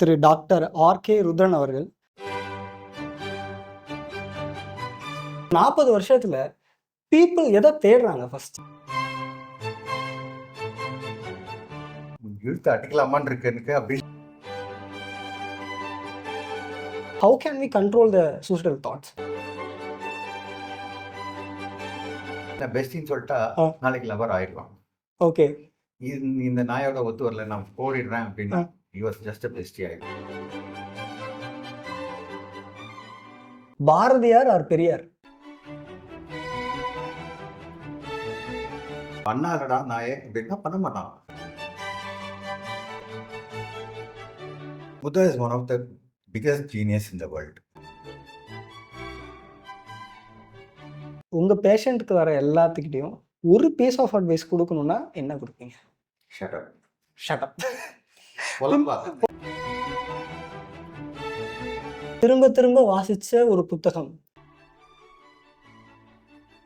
திரு doctor RK. Rudran அவர்கள் 40 வருஷத்துல people எதை தேடுறாங்க ஃபர்ஸ்ட்? இழுத்து அடிக்கலாமான்னு இருக்கு அப்படி. How can we control the suicidal thoughts? பெஸ்டின்னு சொல்லிட்டா நாளைக்கு லவர் ஆயிடுவான். ஓகே, இந்த நாயோட ஒத்து வரல, நான் போயிடுறேன் அப்படின்னா யுவர் ஜஸ்ட் பெஸ்டி ஆயிடும். பாரதியார் ஆர் பெரியார்? பண்ணாதடா நாயே அப்படின்னா பண்ண மாட்டான். Buddha is one of the biggest genius in the world. உங்க பேஷண்ட்க்கு வர எல்லாத்துக்கிட்டையும் ஒரு பீஸ் ஆஃப் அட்வைஸ் கொடுக்கணும்னா என்ன கொடுப்பீங்க? Shut up. Shut up. புலம்பாத. திரும்ப திரும்ப வாசிச்ச ஒரு புத்தகம்.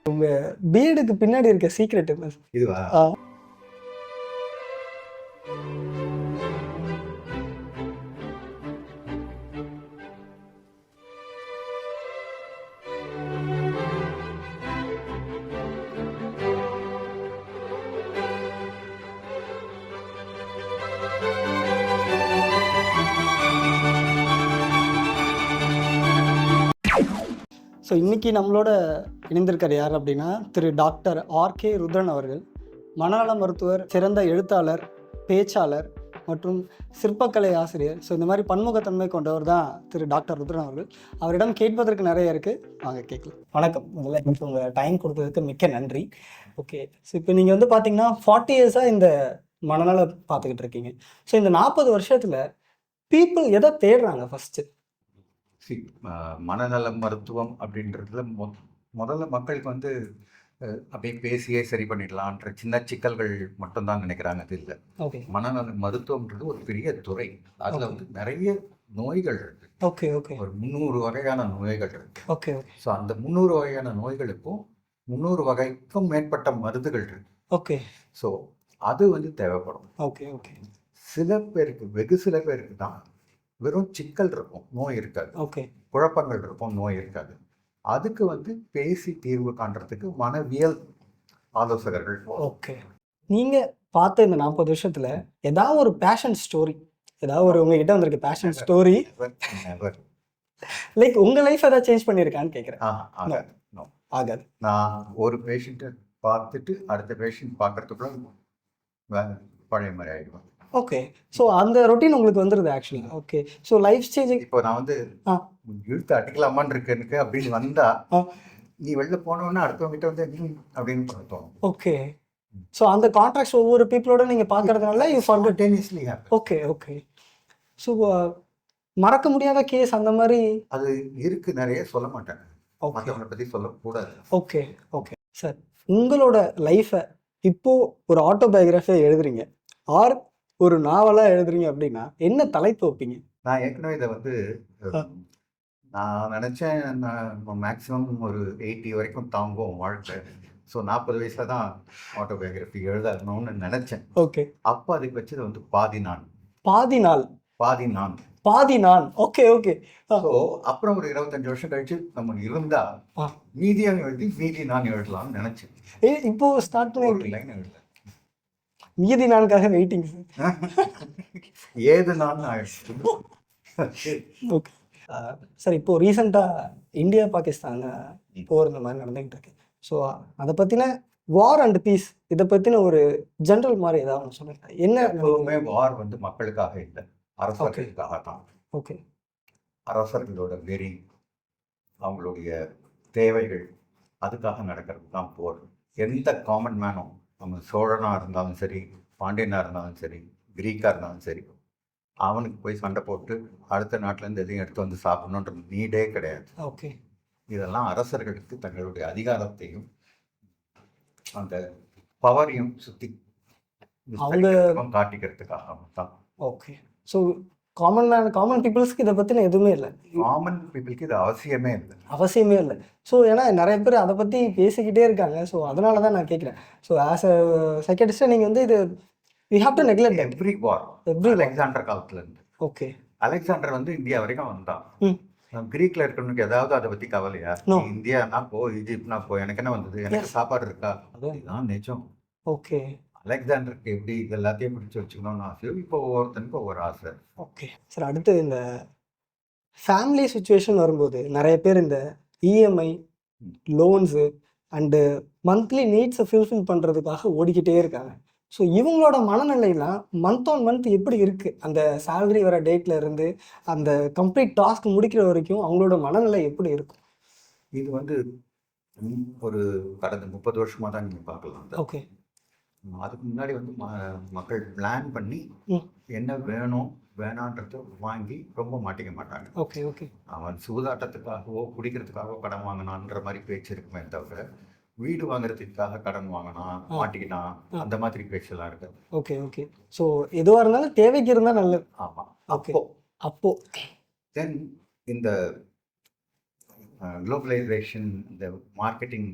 உங்க பீடுக்கு பின்னாடி இருக்க சீக்ரெட் என்ன? இதுவா? ஸோ இன்றைக்கி நம்மளோட இணைந்திருக்கார் யார் அப்படின்னா திரு டாக்டர் ஆர்.கே. ருத்ரன் அவர்கள். மனநல மருத்துவர், சிறந்த எழுத்தாளர், பேச்சாளர் மற்றும் சிற்பக்கலை ஆசிரியர். ஸோ இந்த மாதிரி பன்முகத்தன்மை கொண்டவர் தான் திரு டாக்டர் ருத்ரன் அவர்கள். அவரிடம் கேட்பதற்கு நிறைய இருக்குது, வாங்க கேட்கலாம். வணக்கம். முதல்ல எனக்கு உங்கள் டைம் கொடுத்ததுக்கு மிக்க நன்றி. ஓகே, ஸோ இப்போ நீங்கள் வந்து பார்த்தீங்கன்னா 40 இயர்ஸாக இந்த மனநல பார்த்துக்கிட்டு இருக்கீங்க. ஸோ இந்த 40 வருஷத்தில் பீப்புள் எதை தேடுறாங்க ஃபஸ்ட்டு? மனநல மருத்துவம் அப்படின்றதுல முதல்ல மக்களுக்கு வந்து அப்படியே பேசியே சரி பண்ணிடலான்ற சின்ன சிக்கல்கள் மட்டும்தான் நினைக்கிறாங்க. அது இல்லை. ஓகே, மனநல மருத்துவம்ன்றது ஒரு பெரிய துறை. அதில் வந்து நிறைய நோய்கள் இருக்கு. ஓகே ஓகே, ஒரு 300 வகையான நோய்கள் இருக்கு. ஓகே, ஸோ அந்த 300 வகையான நோய்களுக்கும் 300 வகைக்கும் மேற்பட்ட மருந்துகள் இருக்கு. ஓகே. ஸோ அது வந்து தேவைப்படும். Okay okay. சில பேருக்கு, வெகு சில பேருக்கு தான் வெறும் சிக்கல் இருக்கும், நோய் இருக்காது. ஓகே, குழப்பங்கள் இருக்கும், நோய் இருக்காது. அதுக்கு வந்து பேசி தீர்வு காண்றதுக்கு மனவியல் ஆலோசகர்கள். ஓகே. நீங்கள் பார்த்த இந்த 40 வருஷத்தில் ஏதாவது ஒரு பேஷன் ஸ்டோரி, ஏதாவது ஒரு உங்ககிட்ட வந்திருக்கு பேஷன் ஸ்டோரி, லைக் உங்கள் லைஃப் ஏதாவது சேஞ்ச் பண்ணியிருக்கான்னு கேட்குறேன். ஆகாது. நான் ஒரு பேஷண்ட்டை பார்த்துட்டு அடுத்த பேஷண்ட் பார்க்கறதுக்குள்ள பழைய மாதிரி ஆகிடுவேன். ஓகே, ஸோ அந்த ரொட்டீன் உங்களுக்கு வந்துடுது actually. Okay, so life changing. இப்போ நான் வந்து இழுத்து அடிக்கலாமான்னு இருக்கு அப்படின்னு வந்தா நீ வெளில போனோன்னா அடுத்தவங்கிட்ட வந்து அப்படின்னு பார்த்தோம். ஓகே, ஸோ அந்த கான்ட்ராக்ட்ஸ் ஒவ்வொரு பீப்புளோட நீங்கள் பார்க்கறதுனால you simultaneously happen. Okay okay. So மறக்க முடியாத கேஸ் அந்த மாதிரி அது இருக்கு, நிறைய சொல்ல மாட்டேன், மற்றவங்களை பற்றி சொல்லக்கூடாது. Okay okay sir. உங்களோட லைஃப்பை இப்போது ஒரு ஆட்டோபயோகிராஃபியாக எழுதுறீங்க ஆர் ஒரு நாவலாக எழுதுறீங்க அப்படின்னா என்ன தலைப்பு வைப்பீங்க? நான் ஏற்கனவே இதை வந்து நான் நினச்சேன், மேக்ஸிமம் ஒரு 80 வரைக்கும் தாங்கும் வாழ்க்கை. ஸோ 40 வயசில் தான் ஆட்டோபயோகிராஃபி எழுதணும்னு நினச்சேன். ஓகே, அப்போ அதுக்கு வச்சது வந்து பாதி நான். பாதி நாள், பாதி நான், பாதி நான். Okay okay. ஸோ அப்புறம் ஒரு 25 வருஷம் கழிச்சு நம்ம இருந்தா மீதியாக எழுதி மீதி நான் எழுதலாம்னு நினச்சேன். இப்போ ஸ்டார்ட் பண்ணி லைன் எழுதல, மீதி நானுக்காக வெயிட்டிங் சார். ஏது நான் ஆயிடுச்சு. ஓகே சார், இப்போது ரீசெண்டாக இந்தியா பாகிஸ்தான் போர் இந்த மாதிரி நடந்துக்கிட்டு இருக்கு. ஸோ அதை பற்றின வார் அண்ட் பீஸ், இதை பற்றின ஒரு ஜென்ரல் மாதிரி ஏதாவது ஒன்று சொல்லுங்கள். என்ன? எப்பவுமே வார் வந்து மக்களுக்காக இல்லை, அரசர்களுக்காக தான். ஓகே, அரசர்களோட வெறி, அவங்களுடைய தேவைகள், அதுக்காக நடக்கிறது தான் போர். எந்த காமன் மேனும், நம்ம சோழனாக இருந்தாலும் சரி, பாண்டியனாக இருந்தாலும் சரி, கிரீக்காக இருந்தாலும் சரி, அவனுக்கு போய் சண்டை போட்டு அடுத்த நாட்டிலேருந்து எதையும் எடுத்து வந்து சாப்பிடணுன்ற நீடே கிடையாது. ஓகே, இதெல்லாம் அரசர்களுக்கு தங்களுடைய அதிகாரத்தையும் அந்த பவரையும் சுற்றி அவங்க காட்டிக்கிறதுக்காக தான். ஓகே, ஸோ காமன் பீப்புள்ஸ்க்கு இதை பற்றின எதுவுமே இல்லை. காமன் பீப்புளுக்கு இது அவசியமே இல்லை, அவசியமே இல்லை. ஸோ ஏன்னா நிறைய பேர் அதை பற்றி பேசிக்கிட்டே இருக்காங்க. ஸோ அதனால தான் நான் கேட்குறேன். ஸோ ஆஸ் அ சைக்காட்ரிஸ்டாக நீங்கள் வந்து இது we have to neglect every war, every Alexander காலத்துலேருந்து. ஓகே, அலெக்சாண்டர் வந்து இந்தியா வரைக்கும் வந்தான். ம். கிரீக்ல இருக்கவனுக்கு ஏதாவது அதை பத்தி கவலையா? No. நீ இந்தியானா போ, ஈஜிப்ட்னா போ, எனக்கு என்ன வந்தது, எனக்கு சாப்பாடு இருக்கா, இதுதான் நிஜம். ஓகே அலெக்சாண்டருக்கு எப்படி இது எல்லாத்தையும் பிடிச்சி வச்சுக்கணும்னு ஆசையோ, இப்போ ஒவ்வொருத்தனுக்கும் ஒவ்வொரு ஆசை. Okay sir. அடுத்து இந்த ஃபேமிலி சுச்சுவேஷன் வரும்போது நிறைய பேர் இந்த இஎம்ஐ லோன்ஸு அண்டு மந்த்லி நீட்ஸை ஃபில்ஃபில் பண்ணுறதுக்காக ஓடிக்கிட்டே இருக்காங்க. ஸோ இவங்களோட மனநிலைலாம் மந்த் ஆன் மந்த் எப்படி இருக்குது? அந்த சேலரி வர டேட்டில் இருந்து அந்த கம்ப்ளீட் டாஸ்க் முடிக்கிற வரைக்கும் அவங்களோட மனநிலை எப்படி இருக்கும்? இது வந்து ஒரு கடந்த 30 வருஷமாக தான் நீங்கள் பார்க்கலாம். ஓகே. அதுக்கு முன்னாடி வந்து மக்கள் பிளான் பண்ணி என்ன வேணும் வேணான்றத வாங்கி ரொம்ப மாட்டிக்க மாட்டாங்க. Okay okay. அவன் சூதாட்டத்துக்காகவோ குடிக்கிறதுக்காகவோ கடன் வாங்கினான்ற மாதிரி பேச்சு இருக்குமே தவிர, வீடு வாங்குறதுக்காக கடன் வாங்கினான் மாட்டிக்கினான் அந்த மாதிரி பேச்செல்லாம் இருக்கு. Okay okay. ஸோ எதுவாக இருந்தாலும் தேவைக்கு இருந்தால் நல்லது. ஆமாம். ஓகே. அப்போ தென் இந்த குளோபலைசேஷன், இந்த மார்க்கெட்டிங்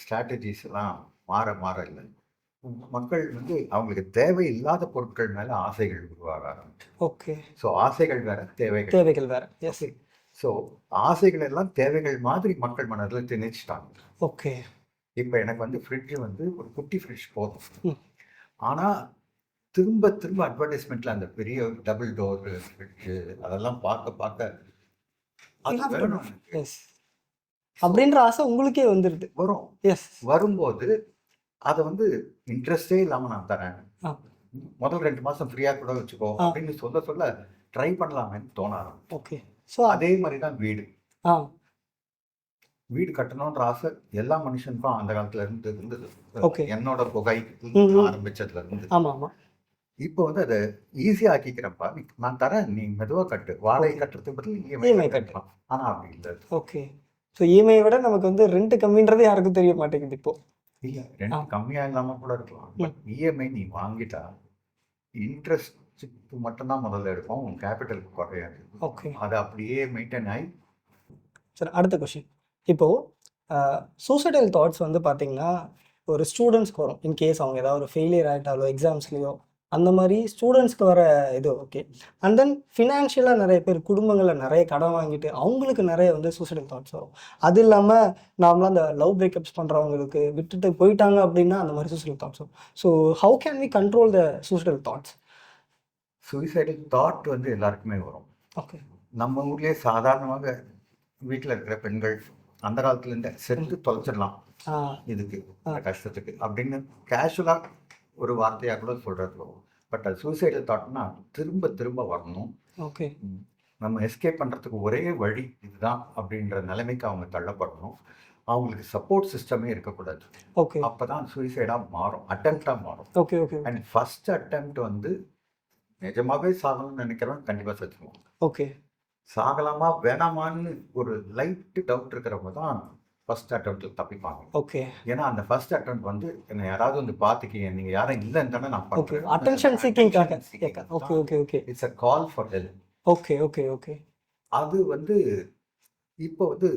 ஸ்ட்ராட்டஜிஸ் எல்லாம் மாற இல்லை. மக்கள் வந்து அவங்களுக்கு தேவையில்லாத பொருட்கள் மேலே ஆசைகள் உருவாக ஆரம்பிச்சு. ஓகே. ஸோ ஆசைகள் வேற, தேவைகள் வேற. எஸ். ஸோ ஆசைகள் எல்லாம் தேவைகள் மாதிரி மக்கள் மனதில் திணிச்சிட்டாங்க. ஓகே. இப்போ எனக்கு வந்து ஃப்ரிட்ஜ் வந்து ஒரு குட்டி ஃப்ரிட்ஜ் போதும். ஆனால் திரும்ப திரும்ப அட்வர்டைஸ்மெண்ட்டில் அந்த பெரிய டபுள் டோர் ஃப்ரிட்ஜு அதெல்லாம் பார்க்க அது வேணும் எஸ் அப்படின்ற ஆசை உங்களுக்கே வந்துடுது. வரும். எஸ். வரும்போது அதை வந்து இன்ட்ரெஸ்டே இல்லாமல் நான் தரேன், முதல் 2 மாதம் ஃப்ரீயாக கூட வச்சுக்கோ அப்படின்னு சொல்ல ட்ரை பண்ணலாமேன்னு தோண ஆரம்பிச்சு. ஓகே. ஸோ அதே மாதிரி தான் வீடு கட்டணுன்ற ஆசை எல்லா மனுஷனுக்கும் அந்த காலத்துல இருந்து இருந்தது. என்னோட புகை ஆரம்பிச்சதுல இருந்து. இப்போ வந்து அதை ஈஸியாக ஆக்கிக்கிறப்பா, நான் தரேன், நீ மெதுவாக கட்டு, வாடகை கட்டுறதுக்கு பதில் இஎம்ஐ கட்டலாம். ஆனால் அப்படி இல்லை. ஓகே. ஸோ இஎம்ஐ விட நமக்கு வந்து ரெண்ட் கம்மின்றது யாருக்கும் தெரிய மாட்டேங்குது இப்போ. இல்லை, ரெண்ட் கம்மியாக இல்லாமல் கூட இருக்கலாம். பட் இஎம்ஐ நீ வாங்கிட்டா இன்ட்ரெஸ்ட்டுக்கு மட்டும்தான் முதல்ல எடுப்போம், உன் கேபிட்டலுக்கு குறையாது. ஓகே. அது அப்படியே மெயின்டைன் ஆகி. சரி, அடுத்த கொஷின். இப்போது சூசைடல் தாட்ஸ் வந்து பார்த்தீங்கன்னா ஒரு ஸ்டூடெண்ட்ஸ்க்கு வரும். இன்கேஸ் அவங்க ஏதாவது ஒரு ஃபெயிலியர் ஆகிட்டாலோ எக்ஸாம்ஸ்லேயோ அந்த மாதிரி ஸ்டூடெண்ட்ஸ்க்கு வர இது ஓகே. அண்ட் தென் ஃபினான்ஷியலாக நிறைய பேர் குடும்பங்களில் நிறைய கடன் வாங்கிட்டு அவங்களுக்கு நிறைய வந்து சூசைடல் தாட்ஸ் வரும். அது இல்லாமல் நார்மலாக அந்த லவ் பிரேக்கப்ஸ் பண்ணுறவங்களுக்கு விட்டுட்டு போயிட்டாங்க அப்படின்னா அந்த மாதிரி சூசைடல் தாட்ஸ் வரும். So how can we control the suicidal thoughts? Suicidal thought வந்து எல்லாருக்குமே வரும். ஓகே. நம்ம ஊர்லேயே சாதாரணமாக வீட்டில் இருக்கிற பெண்கள் அந்த காலத்துலேருந்து செத்து தொலைச்சிடலாம் இதுக்கு கஷ்டத்துக்கு அப்படின்னு கேஷுவலாக ஒரு வார்த்தையாக கூட சொல்கிறது. பட் அது சூசைடல் தாட்னா திரும்ப திரும்ப வரணும். ஓகே. நம்ம எஸ்கேப் பண்ணுறதுக்கு ஒரே வழி இதுதான் அப்படின்ற நிலைமைக்கு அவங்க தள்ளப்படணும். அவங்களுக்கு சப்போர்ட் சிஸ்டமே இருக்கக்கூடாது. ஓகே. அப்போ தான் சூசைடாக மாறும், அட்டெம்ப்டாக மாறும். Okay okay. And first attempt வந்து நிஜமாகவே சாகணும்னு நினைக்கிறவன் கண்டிப்பாக செத்துருவோம். ஓகே. சாகலாமா வேணாமான்னு ஒரு லைட்டு டவுட் இருக்கிறவங்க தான் ஃபர்ஸ்ட் அட்டெம்ப்டில் தப்பிப்பாங்க. ஓகே. ஏன்னா அந்த ஃபர்ஸ்ட் அட்டெம்ப்ட் வந்து என்னை யாராவது வந்து பார்த்துக்கீங்க, நீங்கள் யாரும் இல்லைன்னு தானே நான் பண்ணுறேன். அட்டென்ஷன் சீக்கிங்காக. Okay okay okay. It's a call for help. Okay okay okay. அது வந்து இப்போ வந்து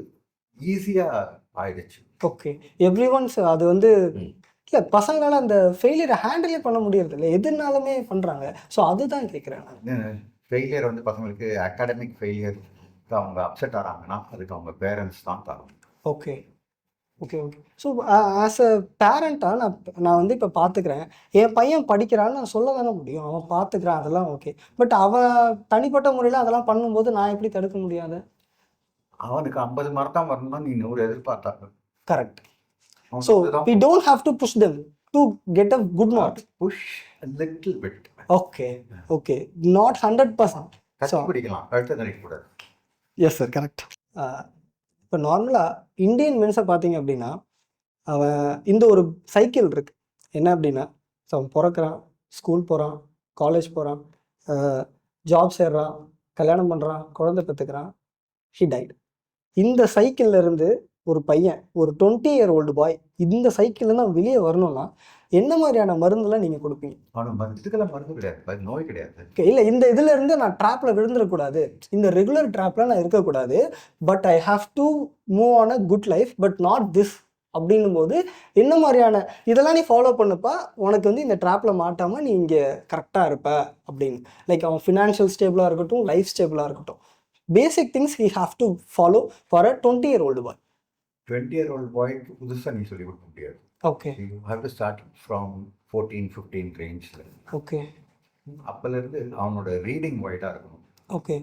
ஈஸியாக ஆயிடுச்சு. ஓகே. எவ்ரி ஒன்ஸ் அது வந்து இல்லை, பசங்களால் அந்த ஃபெயிலியரை ஹேண்டிலே பண்ண முடியறது இல்லை, எதுனாலுமே பண்ணுறாங்க. ஸோ அதுதான் கேட்குறேன். ஃபெயிலியர் வந்து பசங்களுக்கு அகாடமிக் ஃபெயிலியர் அவங்க அப்செட் ஆகிறாங்கன்னா அதுக்கு அவங்க பேரண்ட்ஸ் தான் தரும். Okay okay okay. So as a பேரண்ட்டாக நான் வந்து இப்போ பார்த்துக்கிறேன், என் பையன் படிக்கிறான்னு நான் சொல்ல தானே முடியும், அவன் பார்த்துக்கிறான், அதெல்லாம் ஓகே. பட் அவன் தனிப்பட்ட முறையில் அதெல்லாம் பண்ணும்போது நான் எப்படி தடுக்க முடியாது? அவனுக்கு 50 மார்க் தான் வரணும்னா நீ 100 எதிர்பார்த்தாங்க. Correct. So we don't have to push them to get a good mark. Push a little bit. Okay okay. Not 100%. கண்டுபிடிக்கலாம், கழுத்தை தடிக்கக்கூடாது. Yes sir, correct. இப்போ நார்மலாக இந்தியன் மென்ஸை பார்த்தீங்க அப்படின்னா அவன் இந்த ஒரு சைக்கிள் இருக்குது. என்ன அப்படின்னா, ஸோ அவன் பிறக்கிறான், ஸ்கூல் போகிறான், காலேஜ் போகிறான், ஜாப் சேர்றான், கல்யாணம் பண்ணுறான், குழந்தை பெற்றுக்கிறான், ஹி டைட். இந்த சைக்கிளில் இருந்து ஒரு பையன், ஒரு 20 year old பாய் இந்த சைக்கிள்லேருந்து அவன் வெளியே வரணும்னா என்ன மாதிரியான மருந்துலாம் நீங்கள் கொடுப்பீங்க? இதுக்கெல்லாம் மருந்து கிடையாது, நோய் கிடையாது. இல்லை, இந்த இதில் இருந்து நான் ட்ராப்பில் விழுந்துடக்கூடாது, இந்த ரெகுலர் ட்ராப்பில் நான் இருக்கக்கூடாது, but I have to move on a good life, but not this அப்படின்னும் போது என்ன மாதிரியான இதெல்லாம் நீ ஃபாலோ பண்ணப்பா உனக்கு வந்து இந்த ட்ராப்பில் மாட்டாமல் நீ இங்கே கரெக்டாக இருப்ப அப்படின்னு. லைக் அவன் ஃபினான்ஷியல் ஸ்டேபிளாக இருக்கட்டும், லைஃப் ஸ்டேபிளாக இருக்கட்டும், basic things he have to follow for a 20-year-old bye. 20-year-old பாய்க்கு புதுசாக நீ சொல்லிக் கொடுக்க முடியாது. Okay you have to start from 14-15 ரேஞ்சில். ஓகே அப்போலேருந்து அவனோட ரீடிங் வைடாக இருக்கணும், ஓகே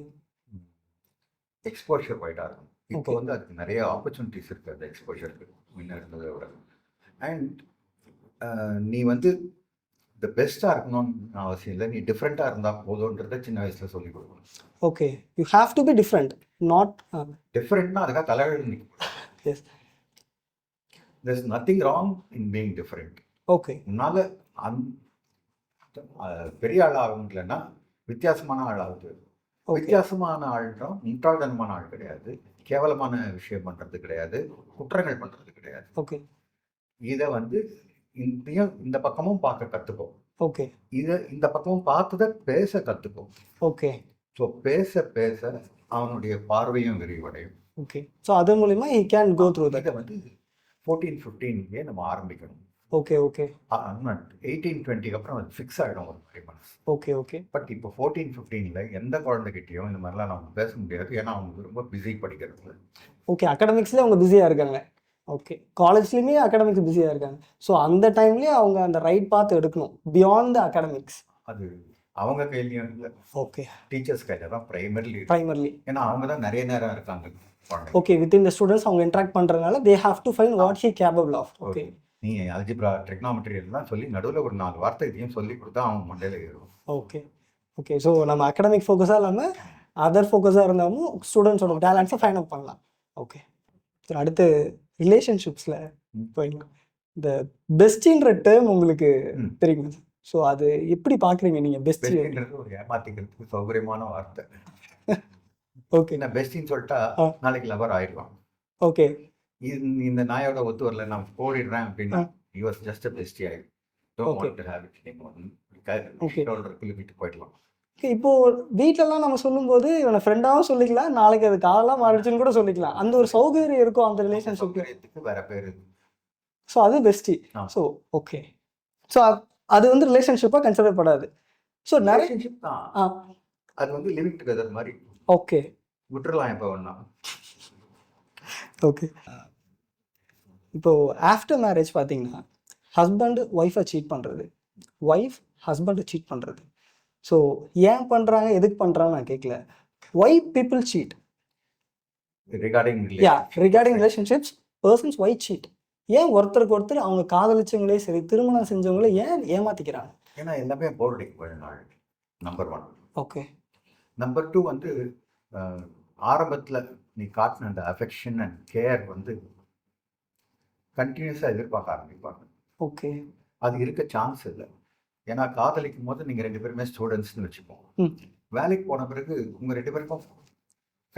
எக்ஸ்போஷர் வைடாக இருக்கணும். இப்போ Okay. வந்து அதுக்கு நிறைய ஆப்பர்ச்சுனிட்டிஸ் இருக்குது அந்த எக்ஸ்போஷருக்கு முன்ன இருந்ததை விட. அண்ட் நீ வந்து த பெஸ்ட்டாக இருக்கணும்னு அவசியம் இல்லை, நீ டிஃப்ரெண்ட்டாக இருந்தால் போதுன்றதை சின்ன வயசில் சொல்லிக் கொடுக்கணும். Okay you have to be different, not டிஃப்ரெண்ட்னா அதுக்காக தலைவலி நிற்கும். Yes. there is nothing wrong in being different. Okay உன்னால் பெரிய ஆள் ஆகணும்லன்னா வித்தியாசமான ஆள் ஆகுது. ஓகே வித்தியாசமான ஆள்ன்றோம் முட்டாள்தனமான ஆள் கிடையாது, கேவலமான விஷயம் பண்ணுறது கிடையாது, குற்றங்கள் பண்ணுறது கிடையாது. ஓகே இதை வந்து இதையும் இந்த பக்கமும் பார்க்க கற்றுப்போம், ஓகே இதை இந்த பக்கமும் பார்த்ததை பேச கற்றுப்போம். ஓகே ஸோ பேச பேச அவனுடைய பார்வையும் விரிவடையும். ஓகே ஸோ அது மூலிமா he can go through that. இதை வந்து 14-15 நம்ம ஆரம்பிக்கணும். ஓகே ஓகே 18-20 அப்புறம் அது ஃபிக்ஸ் ஆகிடும் ஒரு மாதிரி மனசு. ஓகே ஓகே பட் இப்போ 14-15 எந்த குழந்தைகிட்டையும் இந்த மாதிரிலாம் நம்ம பேச முடியாது, ஏன்னா அவங்க ரொம்ப பிஸி படிக்கிறது. ஓகே அகாடமிக்ஸ்லேயே அவங்க பிஸியாக இருக்காங்க. ஓகே காலேஜ்லேயுமே அகாடமிக்ஸ் பிஸியாக இருக்காங்க. ஸோ அந்த டைம்லேயே அவங்க அந்த ரைட் பாத் எடுக்கணும் பியாண்ட் த அகாடமிக்ஸ். அது அவங்க கையிலையும் இல்லை, ஓகே டீச்சர்ஸ் கையில் தான் ப்ரைமரிலி. ஏன்னா அவங்க தான் நிறைய நேரம் இருக்காங்க குழந்தை. ஓகே வித்தின் த ஸ்டூடெண்ட்ஸ் அவங்க இன்ட்ராக்ட் பண்ணுறதுனால they have to find what he capable of. Okay நீ அல்ஜிப்ரா ட்ரிக்னாமெட்ரி எல்லாம் சொல்லி நடுவில் ஒரு 4 வார்த்தை இதையும் சொல்லி கொடுத்தா அவன் மண்டையில் ஏறும். ஓகே ஓகே ஸோ நம்ம அகாடமிக் ஃபோக்கஸாக இல்லாமல் அதர் ஃபோக்கஸாக இருந்தாலும் ஸ்டூடெண்ட்ஸோட டேலண்ட்ஸை ஃபைண்ட் அவுட் பண்ணலாம். ஓகே ஸோ அடுத்து ரிலேஷன்ஷிப்ஸில் போயிடலாம். இந்த பெஸ்டின்ற டேர்ம் உங்களுக்கு தெரியுங்க? ஸோ அது எப்படி பார்க்குறீங்க நீங்கள்? பெஸ்டி ஒரு ஏமாத்திக்கிறதுக்கு சௌகரியமான வார்த்தை. ஓகே என்ன பெஸ்டின்னு சொல்லிட்டா நாளைக்கு லவர் ஆயிடுவான். ஓகே இந்த நாயோட ஒத்து வரல நான் போயிடுறேன் அப்படின்னா he was just a bestie. I don't want to have it anymore. விட்டு போயிடலாம். இப்போ வீட்டிலலாம் நம்ம சொல்லும்போது இவனை ஃப்ரெண்டாகவும் சொல்லிக்கலாம், நாளைக்கு அது காலெல்லாம் மாறிடுச்சுன்னு கூட சொல்லிக்கலாம். அந்த ஒரு சௌகரியம் இருக்கும் அந்த ரிலேஷன்ஷிப்க்கு. வேற பேர். ஸோ அது பெஸ்டி. ஸோ ஓகே ஸோ அது வந்து ரிலேஷன்ஷிப்பாக கன்சிடர் படாது. ஸோ ரிலேஷன்ஷிப் தான், அது வந்து லிவிங் டுகெதர் மாதிரி. ஓகே விட்டுறலாம் எப்போ வேணா. ஓகே இப்போ ஆஃப்டர் மேரேஜ் பார்த்தீங்கன்னா ஹஸ்பண்டு ஒய்ஃபை சீட் பண்ணுறது, ஒய்ஃப் ஹஸ்பண்டை சீட் பண்ணுறது. ஸோ ஏன் பண்ணுறாங்க, எதுக்கு பண்ணுறாங்க நான் கேட்கல. Why people cheat regarding relationships persons why cheat. ஏன் ஒருத்தருக்கு ஒருத்தர் அவங்க காதலிச்சவங்களே சரி திருமணம் செஞ்சவங்களே ஏன் ஏமாத்திக்கிறாங்க? ஏன்னா எல்லாமே போர்டிங் போயிடலாம். நம்பர் 1. ஓகே நம்பர் 2 வந்து ஆரம்பத்தில் நீ காட்டின அந்த அஃபெக்ஷன் அண்ட் கேர் வந்து கண்டினியூஸாக எதிர்பார்க்க ஆரம்பிப்பாங்க. ஓகே அது இருக்க சான்ஸ் இல்லை. ஏன்னா காதலிக்கும் போது நீங்கள் 2 பேருமே ஸ்டூடெண்ட்ஸ்னு வச்சுப்போம். வேலைக்கு போன பிறகு உங்கள் 2 பேருக்கும்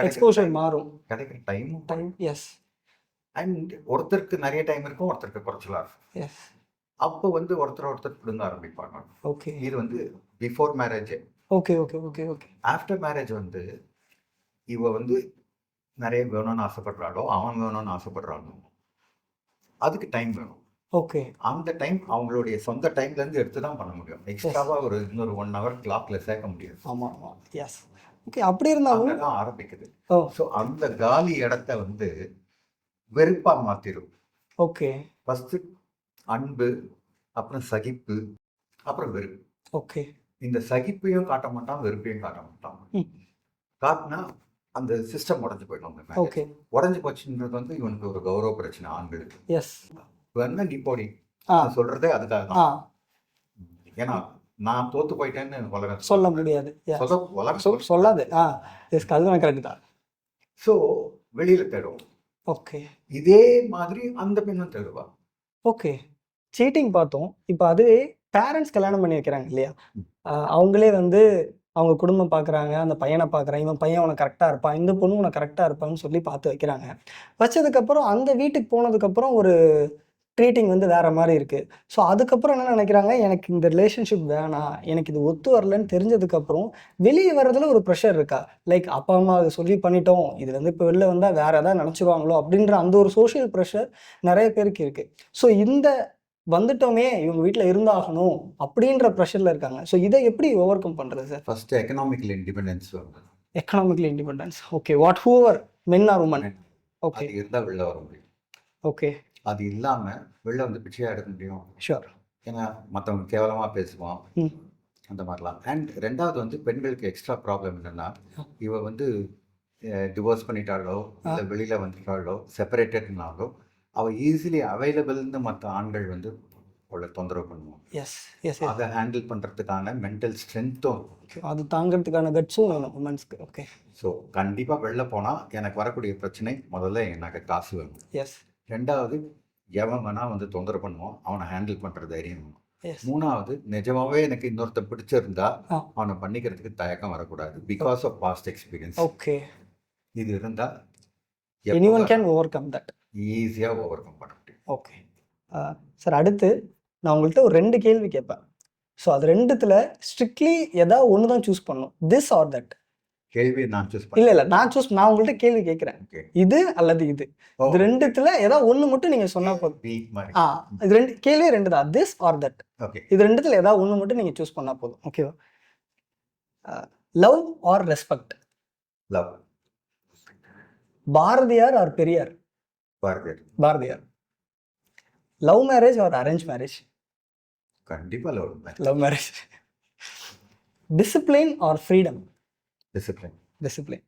எக்ஸ்போஷர் மாறும், கிடைக்கிற டைம். எஸ். அண்ட் ஒருத்தருக்கு நிறைய டைம் இருக்கும், ஒருத்தருக்கு குறைச்சலா இருக்கும். எஸ். அப்போ வந்து ஒருத்தர் பிடுங்க ஆரம்பிப்பாங்க. ஓகே இது வந்து before marriage. Okay okay okay okay after marriage வந்து இவ வந்து நிறைய வேணும்னு ஆசைப்படுறாளோ அவன் வேணும்னு ஆசைப்படுறானோ அதுக்கு டைம் வேணும். ஓகே அந்த டைம் அவங்களுடைய சொந்த டைம்லேருந்து எடுத்து தான் பண்ண முடியும். எக்ஸ்ட்ராவாக ஒரு இன்னொரு 1 hour கிளாக்கில் சேர்க்க முடியாது. ஆமாம் ஆமாம் எஸ். ஓகே அப்படி இருந்தாலும் தான் ஆரம்பிக்குது. ஸோ அந்த காலி இடத்த வந்து வெறுப்பாக மாற்றிடும். ஓகே ஃபஸ்ட்டு அன்பு, அப்புறம் சகிப்பு, அப்புறம் வெறுப்பு. ஓகே இந்த சகிப்பையும் காட்ட மாட்டான், வெறுப்பையும் காட்ட மாட்டான். காட்டினா அந்த சிஸ்டம் உடஞ்சி போயிடும். ஓகே உடஞ்சி போச்சுன்றது வந்து இவனுக்கு ஒரு கௌரவ பிரச்சனை ஆண்களுக்கு. எஸ். வேணா நீ போடி சொல்றதே அதுக்காக தான். ஏன்னா நான் தோத்து போயிட்டேன்னு உலகம் சொல்ல முடியாது, உலகம் சொல்லாது. அதுதான் கரெக்ட் தான். ஸோ வெளியில தேடுவோம். ஓகே இதே மாதிரி அந்த பெண்ணும் தேடுவா. ஓகே சீட்டிங் பார்த்தோம். இப்போ அதுவே பேரண்ட்ஸ் கல்யாணம் பண்ணி வைக்கிறாங்க இல்லையா, அவங்களே வந்து அவங்க குடும்பம் பார்க்குறாங்க, அந்த பையனை பார்க்குறாங்க, இவன் பையன் உனக்கு கரெக்டாக இருப்பான், இந்த பொண்ணு உனக்கு கரெக்டாக இருப்பான்னு சொல்லி பார்த்து வைக்கிறாங்க. வச்சதுக்கப்புறம் அந்த வீட்டுக்கு போனதுக்கப்புறம் ஒரு ட்ரீட்டிங் வந்து வேறு மாதிரி இருக்குது. ஸோ அதுக்கப்புறம் என்ன நினைக்கிறாங்க, எனக்கு இந்த ரிலேஷன்ஷிப் வேணாம், எனக்கு இது ஒத்து வரலன்னு தெரிஞ்சதுக்கப்புறம் வெளியே வர்றதுல ஒரு ப்ரெஷர் இருக்கா? லைக் அப்பா அம்மா அதை சொல்லி பண்ணிட்டோம், இதுலேருந்து இப்போ வெளில வந்தால் வேறு எதாவது நினச்சிருவாங்களோ அப்படின்ற அந்த ஒரு சோஷியல் ப்ரெஷர் நிறைய பேருக்கு இருக்குது. ஸோ இந்த வந்துட்டோமே இவங்க வீட்டில் இருந்தாகணும் அப்படின்ற ப்ரெஷரில் இருக்காங்க. ஸோ இதை எப்படி ஓவர் கம் பண்ணுறது சார்? ஃபஸ்ட்டு எக்கனாமிக்கல் இண்டிபெண்டன்ஸ் வரும். Economical independence, okay. What whoever men or women, okay. அது இருந்தால் வெளில வர முடியும். ஓகே. அது இல்லாமல் வெளில வந்து பிச்சையாக எடுக்க முடியும். ஷூர். ஏன்னா மற்றவங்க கேவலமாக பேசுவான், அந்த மாதிரிலாம். அண்ட் ரெண்டாவது வந்து பெண்களுக்கு எக்ஸ்ட்ரா ப்ராப்ளம் என்னென்னா, இவ வந்து டிவோர்ஸ் பண்ணிட்டாலோ இல்லை வெளியில் வந்துட்டாலோ செப்பரேட்டட்னாலோ அவள் ஈஸிலி அவைலபிள்னு மற்ற ஆண்கள் வந்து அவளை தொந்தரவு பண்ணுவோம். Yes yes. அதை ஹேண்டில் பண்ணுறதுக்கான மென்டல் ஸ்ட்ரென்த்தும் அது தாங்கிறதுக்கான கட்ஸும் வேணும் உமன்ஸ்க்கு. ஓகே. ஸோ கண்டிப்பாக வெளில போனால் எனக்கு வரக்கூடிய பிரச்சனை முதல்ல எனக்கு காசு வேணும். எஸ். ரெண்டாவது எவன் வேணால் வந்து தொந்தரவு பண்ணுவான், அவனை ஹேண்டில் பண்ணுற தைரியம் வேணும். எஸ். மூணாவது நிஜமாவே எனக்கு இன்னொருத்த பிடிச்சிருந்தா அவனை பண்ணிக்கிறதுக்கு தயக்கம் வரக்கூடாது, because of past experience. Okay. இது இருந்தால் anyone can overcome that, ஈஸியாக ஓவர் கம் பண்ண முடியும். Okay sir. அடுத்து நான் உங்கள்கிட்ட ஒரு 2 கேள்வி கேட்பேன். ஸோ அது 2த்துல ஸ்ட்ரிக்ட்லி ஏதாவது ஒன்று தான் சூஸ் பண்ணணும், திஸ் ஆர் தட். கேள்வி நான் சூஸ் இல்லை இல்லை, நான் உங்கள்கிட்ட கேள்வி கேட்குறேன், இது அல்லது இது. இது 2த்துல ஏதாவது ஒன்று மட்டும் நீங்கள் சொன்னால் போதும். இது 2 கேள்வியே 2 தான், திஸ் ஆர் தட். ஓகே. இது 2த்துல ஏதாவது ஒன்று மட்டும் நீங்கள் சூஸ் பண்ணால் போதும், ஓகேவா? Love or respect? Love. Bharathiyar or Periyar? Bharathiyar. Bharathiyar. Love marriage or arrange marriage? கண்டிப்பாக love marriage. Discipline or freedom? Discipline. Discipline.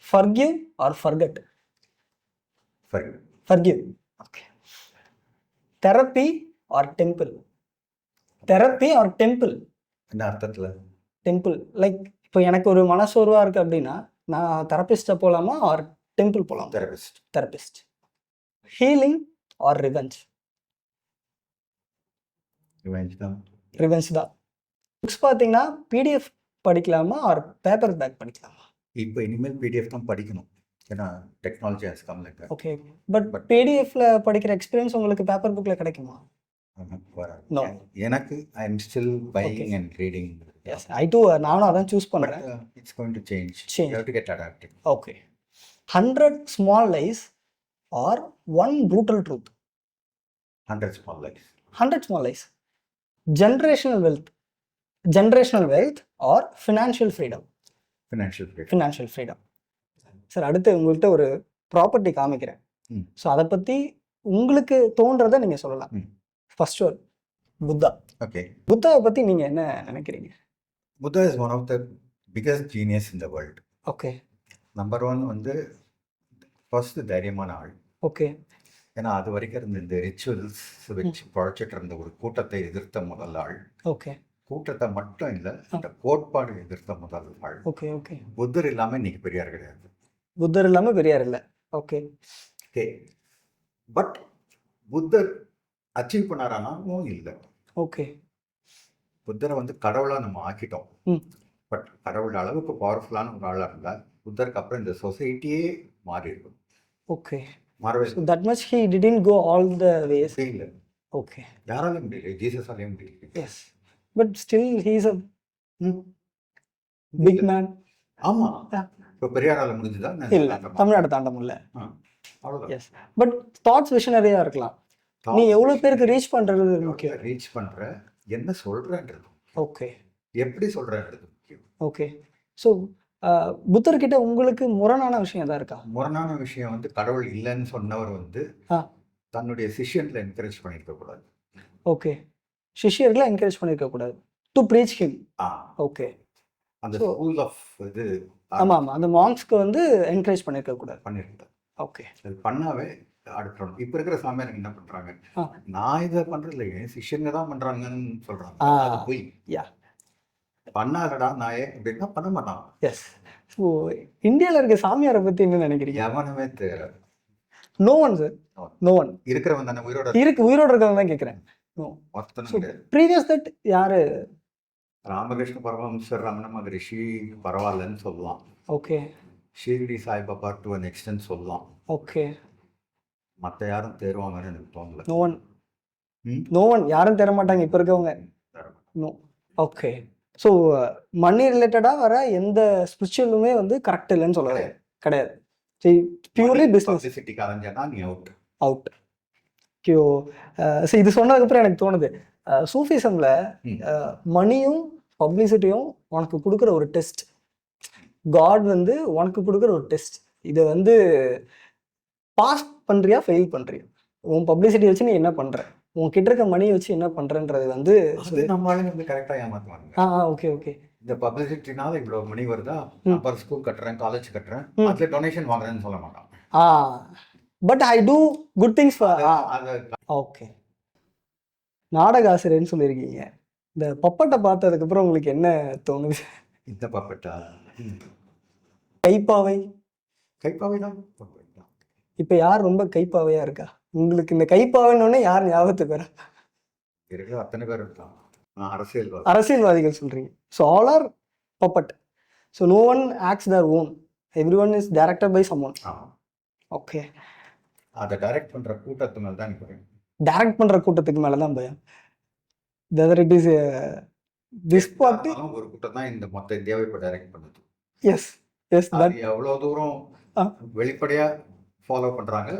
Forgive or forget? Forgive. Forgive, okay. Therapy or temple? Therapy or temple? என்ன அர்த்தத்தில்? டெம்பிள் லைக் இப்போ எனக்கு ஒரு மனசோர்வாக இருக்குது அப்படின்னா நான் தெரப்பிஸ்ட்டை போகலாமா ஆர் டெம்பிள் போகலாம்? Therapist. Therapist. Healing or revenge? Revenge தான். ரிவெஞ்ச் தான். புக்ஸ் பார்த்தீங்கன்னா பிடிஎஃப் படிக்கலாமா ஆர் பேப்பர் பேக் படிக்கலாமா? இப்போ இனிமேல் பிடிஎஃப் தான் படிக்கணும், ஏன்னா technology has come like that. Okay. But பிடிஎஃப்ல படிக்கிற எக்ஸ்பீரியன்ஸ் உங்களுக்கு பேப்பர் புக்கில் கிடைக்குமா? நோ. எனக்கு I am still buying and reading. Yes, I do. நானும் அதான் சூஸ் பண்ணுறேன். It's going to change. You have to get adapted. Okay. 100 small lies or 1 brutal truth? 100 small lies. 100 small lies. Generational wealth or financial freedom? Financial freedom. Sir அடுத்து உங்கள்கிட்ட ஒரு property காமிக்கிறேன். So அதை பற்றி உங்களுக்கு தோன்றதை நீங்கள் சொல்லலாம். First one Buddha. ஓகே. புத்தாவை பற்றி நீங்கள் என்ன நினைக்கிறீங்க? Buddha is one of the biggest genius in the world. Okay. Number 1 வந்து ஃபர்ஸ்ட் தைரியமான ஆள். ஓகே. ஏன்னா அது வரைக்கும் இருந்த இந்த ரிச்சுவல்ஸ் வச்சு பழச்சிட்டு இருந்த ஒரு கூட்டத்தை எதிர்த்த முதல் ஆள். ஓகே. கூட்டத்தை மட்டும் இல்லை, இந்த கோட்பாடு எதிர்த்த முதல் ஆள். ஓகே. ஓகே. புத்தர் இல்லாமல் இன்னைக்கு பெரியார் கிடையாது. புத்தர் இல்லாமல் பெரியார் இல்லை. Okay. Okay. But Buddhar achieve பண்ணாரானாலும் இல்லை. ஓகே. புத்தரை வந்து கடவுளாக நம்ம ஆக்கிட்டோம். பட் கடவுள் அளவுக்கு பவர்ஃபுல்லான ஒரு ஆளாக இருந்தால் புத்தருக்கு அப்புறம் இந்த சொசைட்டியே மாறி இருக்கும். ஓகே. மாறவே. So that much he didn't go all the ways. இல்லை. ஓகே. யாராலையும் முடியல, ஜீசஸாலையும் முடியல. Yes. But still he is a big man. ஆமாம். இப்போ பெரியாரால் முடிஞ்சுதா? இல்லை, தமிழ்நாடு தாண்ட முடியல. அவ்வளோதான். எஸ். பட் தாட்ஸ் விஷனரியாக இருக்கலாம். நீ எவ்வளோ பேருக்கு ரீச் பண்ணுறது முக்கியம். ரீச் பண்ணுற என்ன சொல்கிறன்றது. ஓகே. எப்படி சொல்கிறன்றது முக்கியம். ஓகே. ஸோ புத்தர்கிட்ட உங்களுக்கு முரணான விஷயம் எதாவது இருக்கா? முரணான விஷயம் வந்து கடவுள் இல்லைன்னு சொன்னவர் வந்து தன்னுடைய சிஷ்யன்ல என்கரேஜ் பண்ணியிருக்க கூடாது. ஓகே. சிஷ்யர்களை என்கரேஜ் பண்ணியிருக்க கூடாது. To preach him. ஓகே. அந்த ஸ்கூல் ஆஃப் இது. ஆமாம், அந்த மாங்ஸ்க்கு வந்து என்கரேஜ் பண்ணியிருக்க கூடாது. பண்ணியிருக்காரு. ஓகே. அது பண்ணாவே அடுத்தோம். இப்போ இருக்கிற சாமியார் என்ன பண்ணுறாங்க, நான் இதை பண்ணுறதில்ல, என் சிஷ்யங்க தான் பண்ணுறாங்கன்னு சொல்கிறாங்க. அது போய் பண்ணாதடா நாயே அப்படின்னா பண்ண மாட்டான். எஸ். ஸோ இந்தியாவில் இருக்க சாமியாரை பற்றி என்ன நினைக்கிறீங்க? எவனுமே தெரியாது. No one sir, no one. இருக்கிறவன் தானே உயிரோட உயிரோட இருக்கிறவங்க தான் கேட்குறேன். ப்ரீவியஸ் தட் யாரு? ராமகிருஷ்ண பரமஹம்சர், ரமண மகரிஷி பரவாயில்லன்னு சொல்லலாம். Okay. Shirdi Saibaba to an extent சொல்லலாம். ஓகே. மற்ற யாரும் தேருவாங்கன்னு எனக்கு தோணல. நோ ஒன் ம்? நோ ஒன் யாரும் தர மாட்டாங்க இப்போ இருக்கவங்க. நோ. ஓகே. ஸோ மணி ரிலேட்டடாக வர எந்த ஸ்பிரிச்சுவலுமே வந்து கரெக்ட் இல்லைன்னு சொல்லுவாங்க. கிடையாது. Purely business. பப்ளிசிட்டிக்கு அலைஞ்சேன்னா நீ அவுட். அவுட். கியோ. ஸோ இது சொன்னதுக்கப்புறம் எனக்கு தோணுது, சூஃபிசமில் ம். மணியும் பப்ளிசிட்டியும் உனக்கு கொடுக்குற ஒரு டெஸ்ட். காட் வந்து உனக்கு கொடுக்குற ஒரு டெஸ்ட். இதை வந்து பாஸ் பண்ணுறியா ஃபெயில் பண்ணுறியா, உன் பப்ளிசிட்டி வச்சு நீ என்ன பண்ணுற, உன்கிட்ட இருக்க மணியை வச்சு என்ன பண்ணுறன்றது வந்து அது நம்ம ஆளுங்க வந்து கரெக்டாக ஏமாற்றுவாங்க. Okay okay. இந்த பப்ளிசிட்டினால இவ்வளோ மணி வருதா, அப்புறம் ஸ்கூல் கட்டுறேன், காலேஜ் கட்டுறேன், அதில் டொனேஷன் வாங்குறேன்னு சொல்ல மாட்டான். But I do good things for. அதை ஓகே. நாடக ஆசிரியர்னு சொல்லியிருக்கீங்க. இந்த பப்பட்டை பார்த்ததுக்கப்புறம் உங்களுக்கு என்ன தோணுது? இந்த பப்பட்டா கைப்பாவை. கைப்பாவை தான் பப்பட்டா. இப்போ யார் ரொம்ப கைப்பாவையாக இருக்கா உங்களுக்கு? இந்த கைப்பாவைன்னு யார் ஞாபகத்துக்கு வரா? இருக்கிற அத்தனை பேர் இருக்கான். அரசியல்வாதி. அரசியல்வாதிகள் சொல்கிறீங்க. So all are puppet. So no one acts their own, everyone is directed by someone. Okay. அதை டைரக்ட் பண்ணுற கூட்டத்து மேலே தான் எனக்கு டைரக்ட் பண்ணுற கூட்டத்துக்கு மேலே தான் பயம். Whether it is this party. ஒரு கூட்டம் தான் இந்த மொத்த இந்தியாவை இப்போ டைரக்ட் பண்ணுது. Yes yes. அது எவ்வளோ தூரம் வெளிப்படையாக ஃபாலோ பண்ணுறாங்க,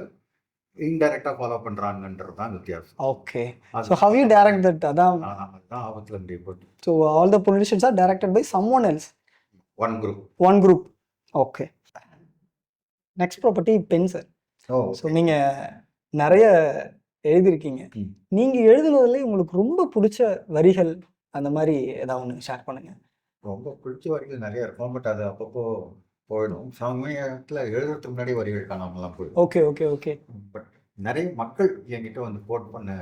இன்டைரக்டாக ஃபாலோ பண்ணுறாங்கன்றது தான் வித்தியாசம். Okay. So how you direct that? அதான் அதுதான் ஆபத்தில் இருந்து போட்டு. So all the politicians are directed by someone else. One group. Okay. Next property pen sir. So நீங்கள் நிறைய எழுதியிருக்கீங்க. நீங்கள் எழுதுனதுலேயே உங்களுக்கு ரொம்ப பிடிச்ச வரிகள் அந்த மாதிரி ஏதாவது ஒன்று ஷேர் பண்ணுங்க. ரொம்ப பிடிச்ச வரிகள் நிறைய இருக்கும், பட் அது அப்பப்போ போயிடும். சமயத்தில் எழுதுறதுக்கு முன்னாடி வரிகள் காணாமலாம் போயிடும். Okay okay okay. பட் நிறைய மக்கள் என்கிட்ட வந்து கோட் பண்ண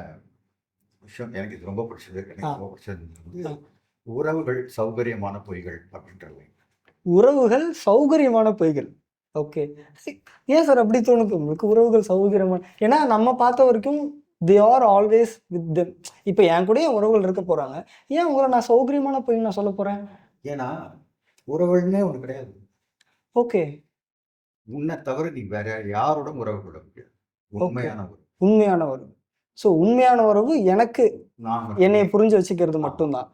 விஷயம் எனக்கு இது ரொம்ப பிடிச்சது. எனக்கு ரொம்ப பிடிச்சது வந்து உறவுகள் சௌகரியமான பொய்கள் அப்படின்றது. உறவுகள் சௌகரியமான பொய்கள். ஓகே. ஏன் சார் அப்படி தோணுது உங்களுக்கு உறவுகள் சௌகரியமான? ஏன்னா நம்ம பார்த்த வரைக்கும் they are always with them. இப்போ என் கூட என் உறவுகள் இருக்க போகிறாங்க, ஏன் உங்களை நான் சௌகரியமான பொய் நான் சொல்ல போகிறேன்? ஏன்னா உறவுகள்னே ஒன்று கிடையாது. ஓகே. உன்னை தவிர நீ வேற யாரோட உறவு கொள்ள முடியாது. உண்மையான உறவு. உண்மையான உறவு. ஸோ உண்மையான உறவு எனக்கு என்னை புரிஞ்சு வச்சுக்கிறது மட்டும்தான்.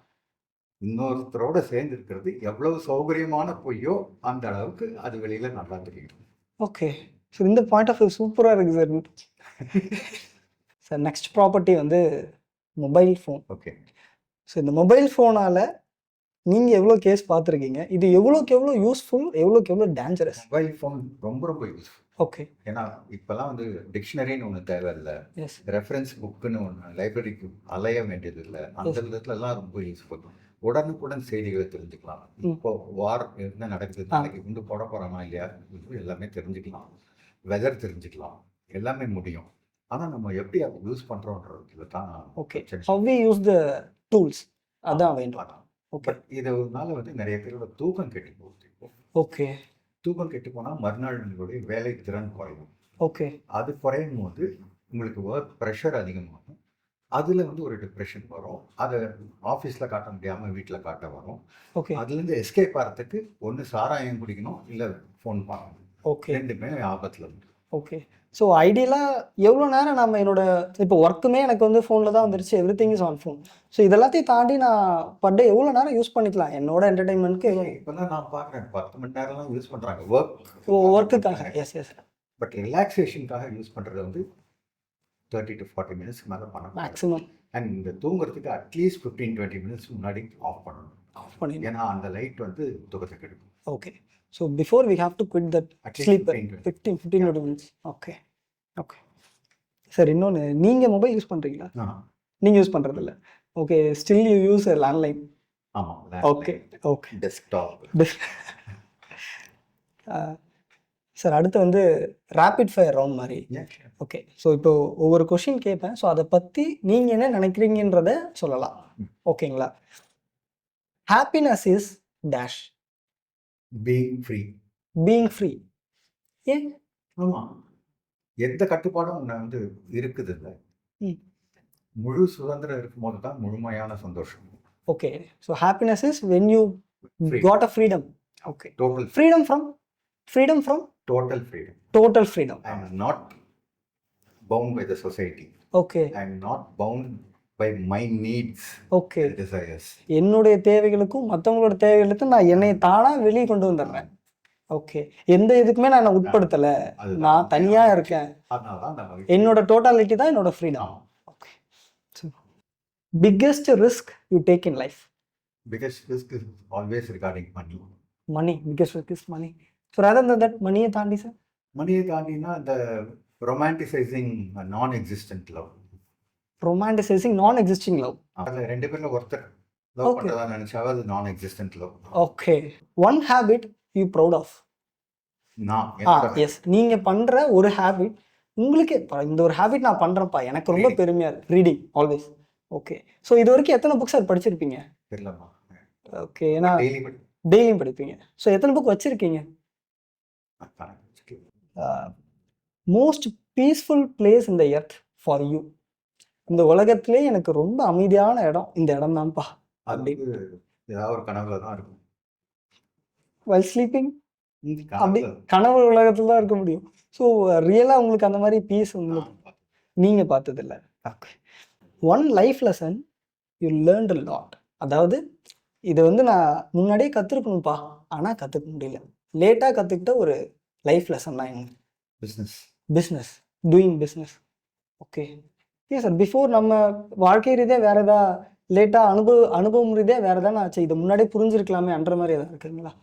இன்னொருத்தரோட சேர்ந்து இருக்கிறது எவ்வளவு சௌகரியமான பொய்யோ அந்த அளவுக்கு அது வெளியில நல்லா தெரியும். ஓகே. ஸோ இந்த பாயிண்ட் ஆஃப் வியூ சூப்பராக இருக்குது சார். சார் நெக்ஸ்ட் ப்ராப்பர்ட்டி வந்து மொபைல் ஃபோன். ஓகே. ஸோ இந்த மொபைல் ஃபோனால் நீங்கள் எவ்வளோ கேஸ் பார்த்துருக்கீங்க? இது எவ்வளோக்கு எவ்வளோ யூஸ்ஃபுல், எவ்வளோக்கு எவ்வளோ டேஞ்சரஸ்? மொபைல் ஃபோன் ரொம்ப ரொம்ப யூஸ்ஃபுல். ஓகே. ஏன்னா இப்போல்லாம் வந்து டிக்ஷனரின்னு ஒன்று தேவையில்லை, எஸ். ரெஃபரன்ஸ் புக்குன்னு ஒன்று லைப்ரரிக்கு அலைய வேண்டியது இல்லை. அந்த விதத்துலலாம் ரொம்ப யூஸ்ஃபுல். உடனுக்குடன் செய்திகளை தெரிஞ்சுக்கலாம். இப்போ வார் என்ன நடக்குது, நாளைக்கு குண்டு போட போகிறானா இல்லையா, இது எல்லாமே தெரிஞ்சுக்கலாம். வெதர் தெரிஞ்சுக்கலாம், எல்லாமே முடியும். ஆனால் நம்ம எப்படி அதை யூஸ் பண்ணுறோன்றதுல தான். Okay. How we use the tools அதான் வேண்டும். ஓகே. இதனால வந்து நிறைய பேரோட தூக்கம் கெட்டு போகுது. ஓகே. தூக்கம் கெட்டு போனால் மறுநாள் உங்களுடைய வேலை திறன் குறையும். ஓகே. அது குறையும் போது உங்களுக்கு ஒர்க் ப்ரெஷர் அதிகமாகும். அதில் வந்து ஒரு டிப்ரெஷன் வரும். அதை ஆஃபீஸில் காட்ட முடியாமல் வீட்டில் காட்ட வரும். ஓகே. அதுலேருந்து எஸ்கேப் ஆகிறதுக்கு ஒன்று சாராயம் குடிக்கணும், இல்லை ஃபோன் பார்க்கணும். ஓகே. ரெண்டுமே ஆபத்தில் இருக்கு. ஓகே. ஸோ ஐடியலாக எவ்வளோ நேரம் நம்ம இப்போ ஒர்க்குமே எனக்கு வந்து ஃபோனில் தான் வந்துருச்சு, every thing is on phone. So இதெல்லாத்தையும் தாண்டி நான் பர் டே எவ்வளோ நேரம் யூஸ் பண்ணிக்கலாம் என்னோட என்டர்டைன்மெண்ட்க்கு? இப்போ தான் நான் பார்க்குறேன் 10 மணி நேரம்லாம் யூஸ் பண்ணுறாங்க ஒர்க்குக்காக. Yes yes. பட் ரிலாக்ஸேஷனுக்காக யூஸ் பண்ணுறது வந்து 30 to 40 மினிட்ஸ்க்கு மேலே பண்ணணும் மேக்ஸிமம். அண்ட் இந்த தூங்குறதுக்கு அட்லீஸ்ட் 15-20 மினிட்ஸ் முன்னாடி ஆஃப் பண்ணணும். ஆஃப் பண்ணி. ஏன்னா அந்த லைட் வந்து தூக்கத்தை கெடுக்கும். Okay. So before we have to quit that sleep 15-20 minutes. Okay okay. Sir இன்னொன்று, நீங்கள் மொபைல் யூஸ் பண்ணுறீங்களா? நீங்கள் யூஸ் பண்ணுறதில்ல. Okay. Still you use landline? ஆமாம். Okay okay. டெஸ்க்டாப். சார் அடுத்து வந்து ரேபிட் ஃபயர் ரவுண்ட் மாதிரி. ஓகே. ஸோ இப்போ ஒவ்வொரு கொஷின் கேட்பேன். ஸோ அதை பற்றி நீங்கள் என்ன நினைக்கிறீங்கன்றத சொல்லலாம். ஓகேங்களா? Happiness is dash. Being free. Being free. ஏன்? ஆமாம், எந்த கட்டுப்பாடும் உன்னை வந்து இருக்குது இல்லை. முழு சுதந்திரம் இருக்கும்போது தான் முழுமையான சந்தோஷம். Okay. So happiness is when you got a freedom. Okay. Total freedom from? Freedom from? Total freedom. Total freedom. I am not bound by the society. Okay I am not bound by my needs okay and desires. என்னுடைய தேவைகளுக்கும் மற்றவங்களோட தேவைகளுக்கும் நான் என்னை தானாக வெளியே கொண்டு வந்துடுறேன். ஓகே எந்த இதுக்குமே நான் என்னை உட்படுத்தலை, நான் தனியாக இருக்கேன். அதனால தான் அந்த மகிழ்ச்சி. என்னோட டோட்டாலிட்டி தான் என்னோட freedom. Okay biggest risk you take in life? Biggest risk is always regarding money. Money. Biggest risk is money. So rather than that மணியை தாண்டி சார்? மணியை தாண்டினா இந்த romanticising non existent love. Romanticising non existing love. அதில் ரெண்டு பேர்ல ஒருத்தர் love Okay. பண்ணுறதா நினைச்சாவே அது non existent love. Okay one habit you proud of? நான் என்னோட எஸ் நீங்கள் பண்ணுற ஒரு ஹேபிட் உங்களுக்கு இந்த ஒரு ஹேபிட் நான் பண்ணுறேன்ப்பா எனக்கு ரொம்ப பெருமையாக இருக்கு. Reading always. ஓகே ஸோ இது வரைக்கும் எத்தனை புக்ஸ் சார் படிச்சிருப்பீங்க? தெரியலம்மா. ஓகே ஏன்னா டெய்லி டெய்லியும் படிப்பீங்க. ஸோ எத்தனை புக் வச்சுருக்கீங்க? மோஸ்ட் பீஸ்ஃபுல் பிளேஸ் இந்த எர்த் ஃபார் யூ? இந்த உலகத்திலே எனக்கு ரொம்ப அமைதியான இடம் இந்த இடம் தான்ப்பா அது ஏதாவது ஒரு கனவுல தான் இருக்கும். வைல் ஸ்லீப்பிங் அப்படி கனவுல கனவு உலகத்தில் தான் இருக்க முடியும். ஸோ ரியலாக உங்களுக்கு அந்த மாதிரி பீஸ் உங்களுக்கு நீங்கள் பார்த்ததில்ல. Okay one life lesson you learnt lot. அதாவது இது நான் முன்னாடியே கற்றுருக்கணும்ப்பா ஆனால் கற்றுக்க முடியல, லேட்டாக கற்றுக்கிட்ட ஒரு லைஃப் லெசன் தான் என்ன? Business. Business, doing business. Okay ஏன் சார் பிஃபோர் நம்ம வாழ்க்கை ரீதியாக வேறு எதாவது லேட்டாக அனுபவம் ரீதியாக வேறு எதாவது ஆச்சு இதை முன்னாடியே புரிஞ்சிருக்கலாமே அன்ற மாதிரி எதாவது இருக்குங்களா?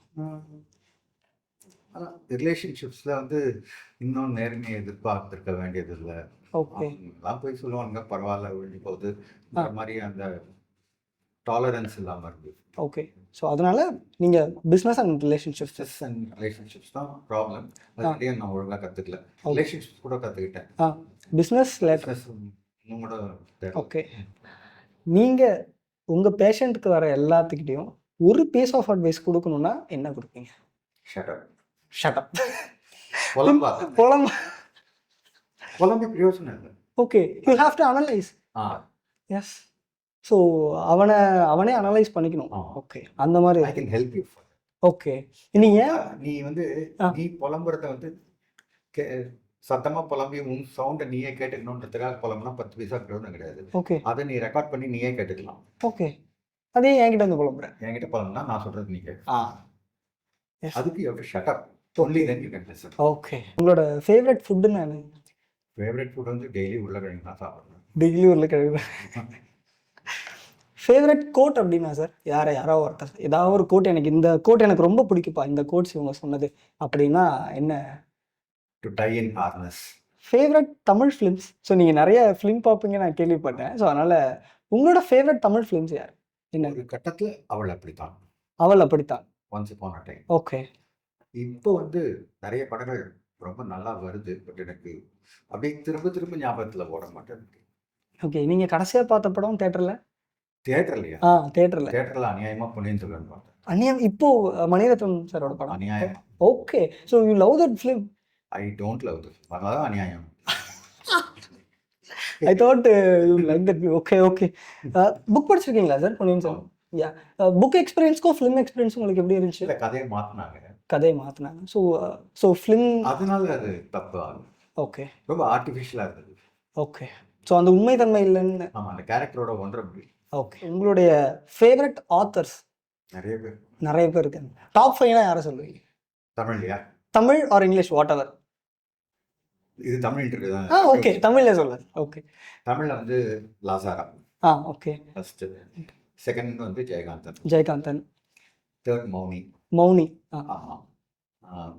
ஆனால் ரிலேஷன்ஷிப்ஸில் இன்னும் நேர்மையை எதிர்பார்த்துருக்க வேண்டியது இல்லை. ஓகே எல்லாம் போய் சொல்லுவாங்க பரவாயில்ல ஒழிஞ்சு போகுது இந்த மாதிரி அந்த டாலரன்ஸ் இல்லாமல் இருக்குது. ஓகே ஸோ அதனால் நீங்கள் business and relationships stress and relationships தான் ப்ராப்ளம். அதுலேயே நான் ஒழுங்காக கற்றுக்கல. ரிலேஷன்ஷிப்ஸ் கூட கற்றுக்கிட்டேன். பிஸ்னஸ் பிஸ்னஸ் இன்னும் கூட தேவை. ஓகே நீங்கள் உங்கள் பேஷண்ட்டுக்கு வர எல்லாத்துக்கிட்டையும் ஒரு பீஸ் ஆஃப் அட்வைஸ் கொடுக்கணுன்னா என்ன கொடுப்பீங்க? ஷட்டப். ஷட்டப். புலம்பாத. புலம்பி பிரயோஜனம் இல்லை. Okay you have to analyse. Yes so அவனே அனலைஸ் பண்ணிக்கணும். ஓகே அந்த மாதிரி I can help you. Okay நீங்கள் நீ நீ புலம்புறத சத்தமாக புலம்பி உன் சவுண்டை நீயே கேட்டுக்கணுன்றதுக்காக புலம்புனா 10 பைசா பிரயோஜனம் கிடையாது. ஓகே அதை நீ ரெக்கார்ட் பண்ணி நீயே கேட்டுக்கலாம். ஓகே அதே என்கிட்ட புலம்புறேன். என்கிட்ட புலம்புனா நான் சொல்கிறது நீ கேட்க. Yes. அதுக்கு you have to shut up. Only then you can listen. Okay உங்களோட ஃபேவரட் ஃபுட்டுன்னு என்ன? ஃபேவரட் ஃபுட் டெய்லி உருளைக்கிழங்கு தான் சாப்பிட்றேன். டெய்லி உருளைக்கிழங்கு. ஃபேவரட் கோட் அப்படின்னா சார் யாரோ ஒருத்தர் ஏதாவது ஒரு கோட் எனக்கு இந்த கோட் எனக்கு ரொம்ப பிடிக்குப்பா இந்த கோட்ஸ் இவங்க சொன்னது அப்படின்னா என்ன? To die in harness. Favourite Tamil films? So நீங்கள் நிறைய ஃபிலிம் பார்ப்பீங்க நான் கேள்விப்பட்டேன். ஸோ அதனால் உங்களோட ஃபேவரட் தமிழ் ஃபிலிம்ஸ் யார்? என்ன? ஒரு கட்டத்தில் அவள் அப்படித்தான். அவள் அப்படித்தான். Once upon a time. Okay இப்போ நிறைய படங்கள் ரொம்ப நல்லா வருது. பட் எனக்கு அப்படியே திரும்ப திரும்ப ஞாபகத்தில் ஓட மாட்டேங்குது. ஓகே நீங்கள் கடைசியாக பார்த்த படம் தேட்டரில்? தியேட்டர்லையா? தேட்டரில் அநியாயமாக பொன்னியின் செல்வன் பார்த்தேன். அநியாயம் இப்போ மணிரத்னம் சாரோட படம் அநியாயம். Okay so you love that film? I don't love this. அதனால தான் அநியாயம். I thought you like that. Okay okay book படிச்சிருக்கீங்களா sir Ponniyin Selvan? Yeah book எக்ஸ்பீரியன்ஸ்க்கும் ஃபிலிம் எக்ஸ்பீரியன்ஸ் உங்களுக்கு எப்படி இருந்துச்சு? இல்லை கதையை மாற்றினாங்க. ஸோ ஃபிலிம் அதனால அது தப்பு ஆகும். ஓகே ரொம்ப ஆர்டிஃபிஷியலாக இருந்தது. ஓகே ஸோ அந்த உண்மைத்தன்மை இல்லைன்னு. ஆமாம் அந்த கேரக்டரோட ஒன்றரை அப்படி. ஓகே உங்களுடைய ஃபேவரட் ஆத்தர்ஸ்? நிறைய பேர் இருக்காங்க. டாப் 5 யாரை சொல்லுவீங்க? தமிழ்லையா? Tamil or English whatever. இது தமிழ் இருக்குதான். ஓகே தமிழ்ல சொல்லுங்க. ஓகே தமிழ்ல La Sa Ra. Okay first. Second Jayakanthan. Third Mauni. ஆமாம்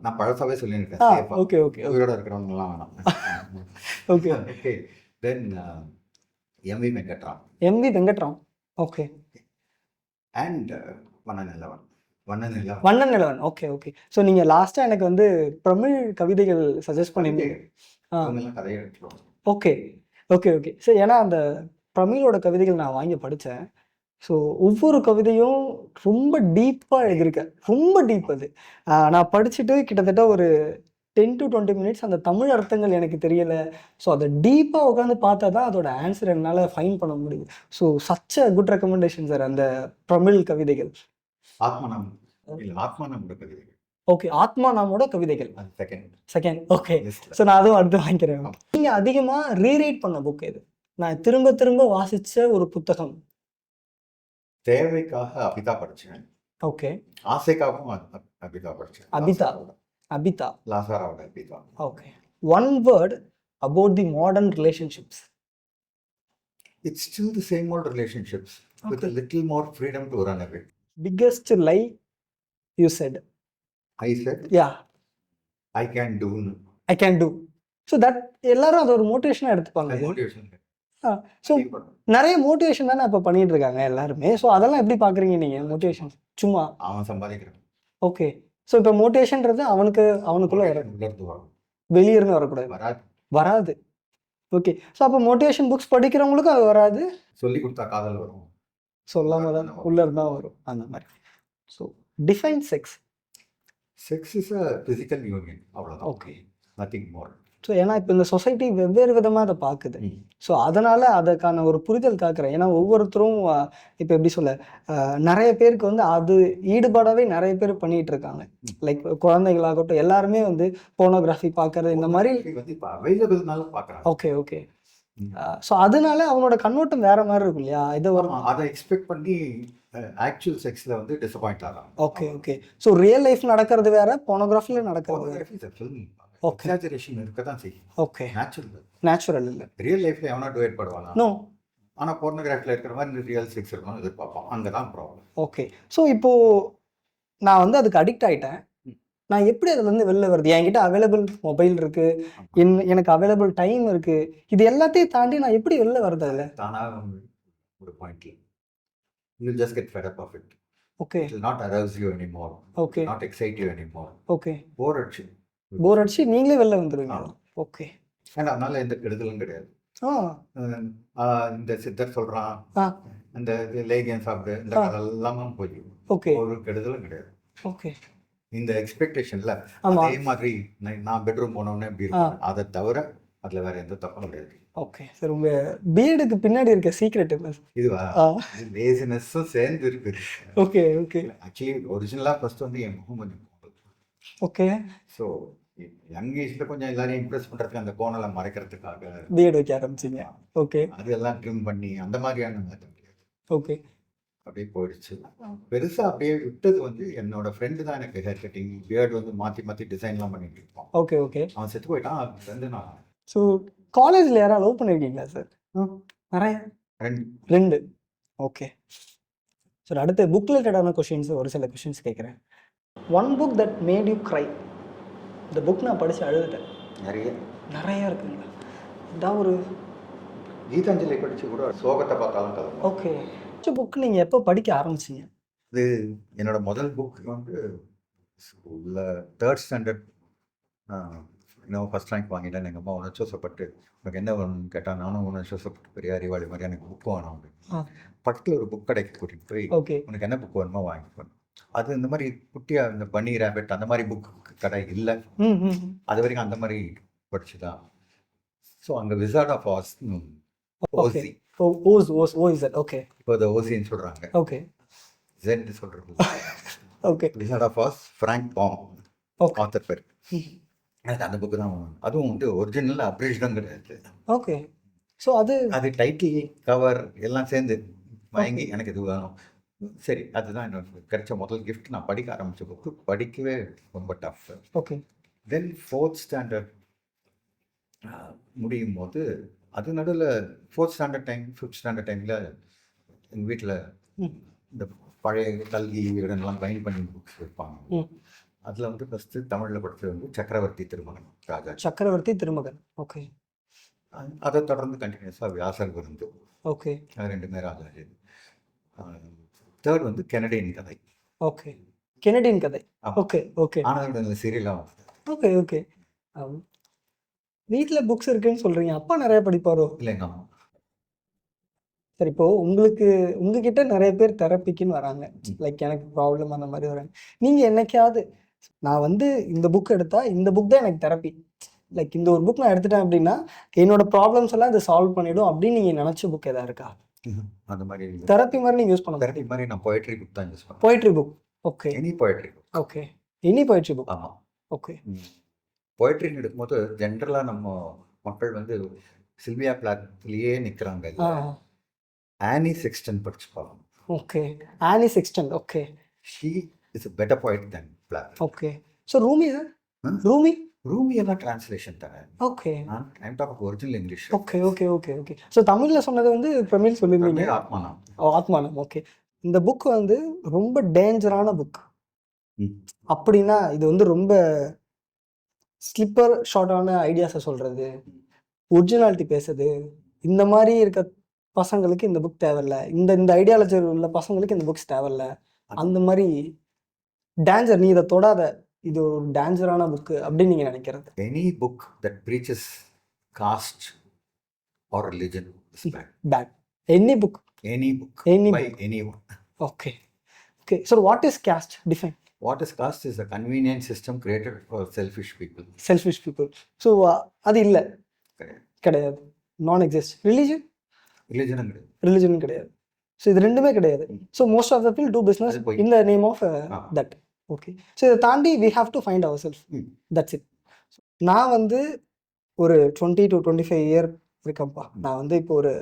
நான் பழசாவே சொல்லியிருக்கேன். ஓகே ஓகே உயிரோட இருக்கிறவங்கலாம் வேணாம். Okay okay then M V Venkatram. Okay and Vannan Nilavan. Okay okay so நீங்கள் லாஸ்ட்டாக எனக்கு தமிழ் கவிதைகள் சஜஸ்ட் பண்ணியிருந்தீங்க. கதையை எடுத்துருவோம். ஓகே ஓகே ஓகே சரி ஏன்னா அந்த தமிழோட கவிதைகள் நான் வாங்கி படித்தேன். ஸோ ஒவ்வொரு கவிதையும் ரொம்ப டீப்பாக எழுதியிருக்கேன். ரொம்ப டீப் அது. நான் படிச்சுட்டு கிட்டத்தட்ட ஒரு 10 to 20 மினிட்ஸ் அந்த தமிழ் அர்த்தங்கள் எனக்கு தெரியலை. ஸோ அதை டீப்பாக உட்காந்து பார்த்தா தான் அதோட ஆன்சர் என்னால் ஃபைன் பண்ண முடியுது. So such a good recommendation sir அந்த தமிழ் கவிதைகள். ஆத்மானம் கவிதைகள். ஓகே. ஆத்மா நாமோட கவிதைகள். அது செகண்ட் செகண்ட். ஓகே. லிஸ்ட்ல. ஸோ நான் அதுவும் அடுத்து வாங்கிக்கிறேன். நீங்க அதிகமா ரீரீட் பண்ண புக் எது? நான் திரும்ப திரும்ப வாசிச்ச ஒரு புத்தகம். தேவைக்காக அபிதா படிச்சேன். ஓகே. ஆசைக்காகவும் அபிதா படிச்சேன். அபிதா. அபிதா. லாசாராவோட Abhitha. Okay. One word about the modern relationships. It's still the same old relationships with a little more freedom to run away. Biggest lie you said. I said, yeah, I can do. I can do. So that எல்லாரும் அது ஒரு மோட்டிவேஷனாக எடுத்துப்பாங்க. Motivation. So நிறைய motivation தானே இப்போ பண்ணிட்டு இருக்காங்க எல்லாருமே. ஸோ அதெல்லாம் எப்படி பார்க்குறீங்க நீங்கள்? மோட்டிவேஷன் சும்மா அவன் சம்பாதிக்கிறான். ஓகே. ஸோ இப்போ மோட்டிவேஷன்றது அவனுக்குள்ள உள்ளிருந்து வரும். வெளியிருந்து வரக்கூடாது, வராது. வராது. ஓகே. ஸோ அப்போ மோட்டிவேஷன் புக்ஸ் படிக்கிறவங்களுக்கும் அது வராது. சொல்லி கொடுத்தா காதல் வரும். சொல்லாம தான் உள்ள இருந்தா வரும் அந்த மாதிரி. So define sex. Sex is a physical union. அவ்வளோதான். ஓகே. Nothing more. ஸோ ஏன்னா இப்போ இந்த சொசைட்டி வெவ்வேறு விதமாக அதை பார்க்குது. ஸோ அதனால் அதுக்கான ஒரு புரிதல் காக்குறேன். ஏன்னா ஒவ்வொருத்தரும் இப்போ எப்படி சொல்ல, நிறைய பேருக்கு வந்து அது ஈடுபாடாகவே நிறைய பேர் பண்ணிகிட்டு இருக்காங்க. லைக் குழந்தைகளாகட்டும் எல்லாருமே வந்து போனோகிராஃபி பார்க்கறது இந்த மாதிரி வந்து இப்போ அவைலபிள்னால பார்க்குறாங்க. Okay okay. ஸோ அதனால அவனோட கண்ணோட்டம் வேற மாதிரி இருக்கும் இல்லையா? இதை ஒரு அதை எக்ஸ்பெக்ட் பண்ணி ஆக்சுவல் செக்ஸில் வந்து டிசப்பாயிண்ட் ஆகிறாங்க. Okay okay. So real life நடக்கிறது வேற, போனோகிராஃபியில் நடக்கிறது வேற. Okay. எக்ஸாஜரேஷன் இருக்க தான் செய்யும். ஓகே. நேச்சுரல். நேச்சுரல் இல்லை. ரியல் லைஃப்ல எவனா டுவேட் படுவானா? நோ. ஆனால் போர்னோகிராஃபியில் இருக்கிற மாதிரி ரியல் செக்ஸ் இருக்கணும் எதிர்பார்ப்போம். அங்கே தான் ப்ராப்ளம். ஓகே. ஸோ இப்போது நான் வந்து அதுக்கு அடிக்ட் ஆகிட்டேன். நான் எப்படி அதுலேருந்து வெளில வருது? என்கிட்ட அவைலபிள் மொபைல் இருக்குது, எனக்கு அவைலபிள் டைம் இருக்குது. இது எல்லாத்தையும் தாண்டி நான் எப்படி வெளில வருது அதில்? தானாக ஒரு பாயிண்ட்ல you just get fed up of it. Okay. It will not arouse you anymore. Okay. Not excite you anymore. Okay. Bore அடிச்சு நீங்களே வெளில வந்துடுவீங்க. ஓகே. ஏன்னா அதனால எந்த கெடுதலும் கிடையாது. இந்த சித்தர் சொல்றான், இந்த லேகியம் சாப்பிடு, இந்த கதெல்லாம போய் ஓகே. ஒரு கெடுதலும் கிடையாது. ஓகே. இந்த எக்ஸ்பெக்டேஷன்ல அதே மாதிரி நான் பெட்ரூம் போனோடனே எப்படி இருக்கும், அதை தவிர அதுல வேற எந்த தப்பும் கிடையாது. Okay sir. உங்க பிஎடுக்கு பின்னாடி இருக்க சீக்ரெட் இதுவா? லேசினஸும் சேர்ந்து இருக்கு. Okay okay. ஆக்சுவலி ஒரிஜினலா ஃபர்ஸ்ட் வந்து என் முகம் கொஞ்சம் ஓகே. ஸோ யங் ஏஜ்ல கொஞ்சம் எல்லாரையும் இம்ப்ரெஸ் பண்றதுக்கு அந்த கோணலை மறைக்கிறதுக்காக பிஎட் வைக்க ஆரம்பிச்சிங்க. ஓகே. அதெல்லாம் ட்ரிம் பண்ணி அந்த மாதிரியான ஓகே அப்படியே போயிடுச்சு. பெருசா அப்படியே விட்டது வந்து என்னோட ஃப்ரெண்டு தான் எனக்கு ஹேர் கட்டிங் பியர்டு வந்து மாற்றி மாற்றி டிசைன்லாம் பண்ணிட்டு இருப்பான். Okay okay. அவன் செத்து போயிட்டான். ஃப்ரெண்டு நான். ஸோ காலேஜில் யாராவது லவ் பண்ணியிருக்கீங்களா சார்? நிறைய. ரெண்டு. Okay sir. அடுத்து புக் ரிலேட்டடான கொஷின்ஸ் ஒரு சில கொஷின்ஸ் கேட்குறேன். One book that made you cry. இந்த புக் நான் படித்து அழுதுட்டேன். நிறைய இருக்குங்களா? இதான் ஒரு கீதாஞ்சலி படித்து கூட சோகத்தை பார்த்தாலும் கலந்து. ஓகே. புக் நீங்கள் எப்போ படிக்க ஆரம்பிச்சிங்க? இது என்னோட முதல் புக் வந்து ஸ்கூலில் 3rd ஸ்டாண்டர்ட் இன்னும் ஃபஸ்ட் ரேங்க் வாங்கிட்டேன். எங்கள் அம்மா உணர்ச்சோசப்பட்டு உனக்கு என்ன வேணும்னு கேட்டால் நானும் உணர்ச்சோசப்பட்டு பெரிய அறிவாளி மாதிரி எனக்கு புக் வேணும் அப்படின்னு பக்கத்தில் ஒரு புக் கடைக்கு கூட்டிகிட்டு போய் ஓகே உனக்கு என்ன புக் வேணுமோ வாங்கிக்கணும். அது இந்த மாதிரி குட்டியாக இந்த பன்னி ரேபிட் அந்த மாதிரி புக் கடை இல்லை. அது வரைக்கும் அந்த மாதிரி படிச்சு தான். ஸோ அங்கே விசார்ட் ஆஃப் ஆஸ் ஓசி ஓகே இப்போ அதை ஓசின்னு சொல்கிறாங்க. ஓகே. ஜென் சொல்கிறது. Okay. Wizard of Oz Frank Baum author பேர். எனக்கு அந்த புக்கு தான். அதுவும் வந்து ஒரிஜினல் அப்ரேஷனும் கிடையாது. ஓகே. ஸோ அது டைட்டில் கவர் எல்லாம் சேர்ந்து வாங்கி எனக்கு இது வேணும். சரி, அதுதான் எனக்கு கிடைச்ச முதல் கிஃப்ட். நான் படிக்க ஆரம்பித்த புக்கு. படிக்கவே ரொம்ப டஃப். ஓகே. தென் 4th ஸ்டாண்டர்ட் முடியும் போது அது நடுவில் 4th standard time 5th standard டைமில் எங்கள் வீட்டில் இந்த பழைய கல்வி இடம்லாம் பைண்ட் பண்ணி புக்ஸ் வைப்பாங்க. அதில் வந்து ஃபஸ்ட்டு தமிழில் படித்தது வந்து சக்கரவர்த்தி திருமகன் ராஜா. சக்கரவர்த்தி திருமகன். ஓகே. அதை தொடர்ந்து கண்டினியூஸாக வியாசர் விருந்து. ஓகே. அது ரெண்டுமே ராஜாஜி. 3rd வந்து கெனடியன் கதை. ஓகே. கெனடியன் கதை. Okay okay. ஆனால் சீரியலாக. Okay okay. வீட்டில் புக்ஸ் இருக்குன்னு சொல்கிறீங்க. அப்பா நிறைய படிப்பாரோ? இல்லைங்க. சரி, இப்போது உங்ககிட்ட நிறைய பேர் தெரப்பிக்குன்னு வராங்க. லைக் எனக்கு ப்ராப்ளம் அந்த மாதிரி வராங்க. நீங்கள் என்னைக்காவது நான் வந்து இந்த புக் எடுத்தால் இந்த புக் தான் எனக்கு தெரப்பி, லைக் இந்த ஒரு புக் நான் எடுத்துட்டேன் அப்படின்னா என்னோட ப்ராப்ளம்ஸ் எல்லாம் இதை சால்வ் பண்ணிவிடும் அப்படின்னு நீங்கள் நினச்ச புக் எதாவது இருக்கா? அந்த மாதிரி தெரப்பி மாதிரி நீங்கள் யூஸ் பண்ண தெரப்பி மாதிரி நான் போய்ட்ரி புக் தான் யூஸ் பண்ணுவேன். Poetry book. Okay. Any poetry book. Okay. Any poetry book. ஆமாம். ஓகே. போய்ட்ரின்னு எடுக்கும்போது ஜென்ரலாக நம்ம மக்கள் வந்து சில்வியா பிளாத்லேயே நிற்கிறாங்க. ஆ. ஆனி செக்ஸ்டன் படிச்சு பார்க்கணும். Okay. Anne Sexton. Okay. She is a better poet than Plath. Okay. So Rumi sir? ம்? ரூமி? ரூமி எல்லாம் டிரான்ஸ்லேஷன் தானே. Okay. I'm talk original English. Okay okay okay okay. So தமிழில் சொன்னது வந்து பிரமிழ் சொல்லியிருந்தீங்க. ஆத்மானம். ஆத்மானம். ஓகே. இந்த புக் வந்து ரொம்ப டேஞ்சரான புக் ம். அப்படின்னா இது வந்து ரொம்ப ஸ்லிப்பர் ஷார்ட்டான ஐடியாஸை சொல்கிறது, ஒரிஜினாலிட்டி பேசுறது, இந்த மாதிரி இருக்க பசங்களுக்கு இந்த புக் தேவையில்ல, இந்த இந்த ஐடியாலஜி உள்ள பசங்களுக்கு இந்த புக்ஸ் தேவையில்ல, அந்த மாதிரி டேஞ்சர், நீ இதை தொடாத, இது ஒரு டேஞ்சரான புக்கு அப்படின்னு நீங்கள் நினைக்கிறது. Any book that preaches caste or religion is bad. Bad. Any book. Any book Any by book. anyone. Okay okay. So what is caste? Define. What is caste is a convenient system created for selfish people. Selfish people. So அது இல்லை, கிடையாது. கிடையாது, நான் exist. Religion? ரிலிஜனும் கிடையாது. Religion கிடையாது. So இது ரெண்டுமே கிடையாது. So most of the people do business அது போய். In the name of ah. That. Okay. So இதை தாண்டி we have to find our self. Hmm. That's it. நான் வந்து ஒரு 20 to 25 இயர் இருக்கேன்ப்பா. நான் வந்து இப்போ ஒரு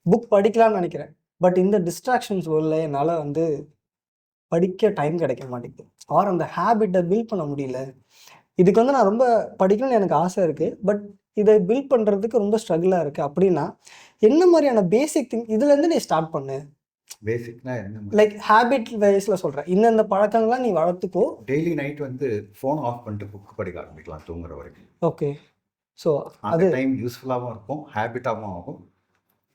புக் படிக்கலாம்னு நினைக்கிறேன். பட் இந்த டிஸ்ட்ராக்ஷன்ஸ் உள்ள என்னால் வந்து படிக்க டைம் கிடைக்க மாட்டேங்குது, ஆர் அந்த ஹேபிட்டை பில்ட் பண்ண முடியல. இதுக்கு வந்து நான் ரொம்ப படிக்கணும்னு எனக்கு ஆசை இருக்குது, பட் இதை பில்ட் பண்ணுறதுக்கு ரொம்ப ஸ்ட்ரகிளாக இருக்குது. அப்படின்னா என்ன மாதிரியான பேசிக் திங் இதுலேருந்து நீ ஸ்டார்ட் பண்ணு? பேசிக்னா என்ன? லைக் ஹேபிட் வைஸில் சொல்கிறேன், இந்தந்த பழக்கங்கள்லாம் நீ வளர்த்துக்கோ. டெய்லி நைட் வந்து ஃபோன் ஆஃப் பண்ணிட்டு புக் படிக்க ஆரம்பிக்கலாம் தூங்குற வரைக்கும். ஓகே. ஸோ அந்த அது டைம் யூஸ்ஃபுல்லாகவும் இருக்கும், ஹேபிட்டாகவும் ஆகும்,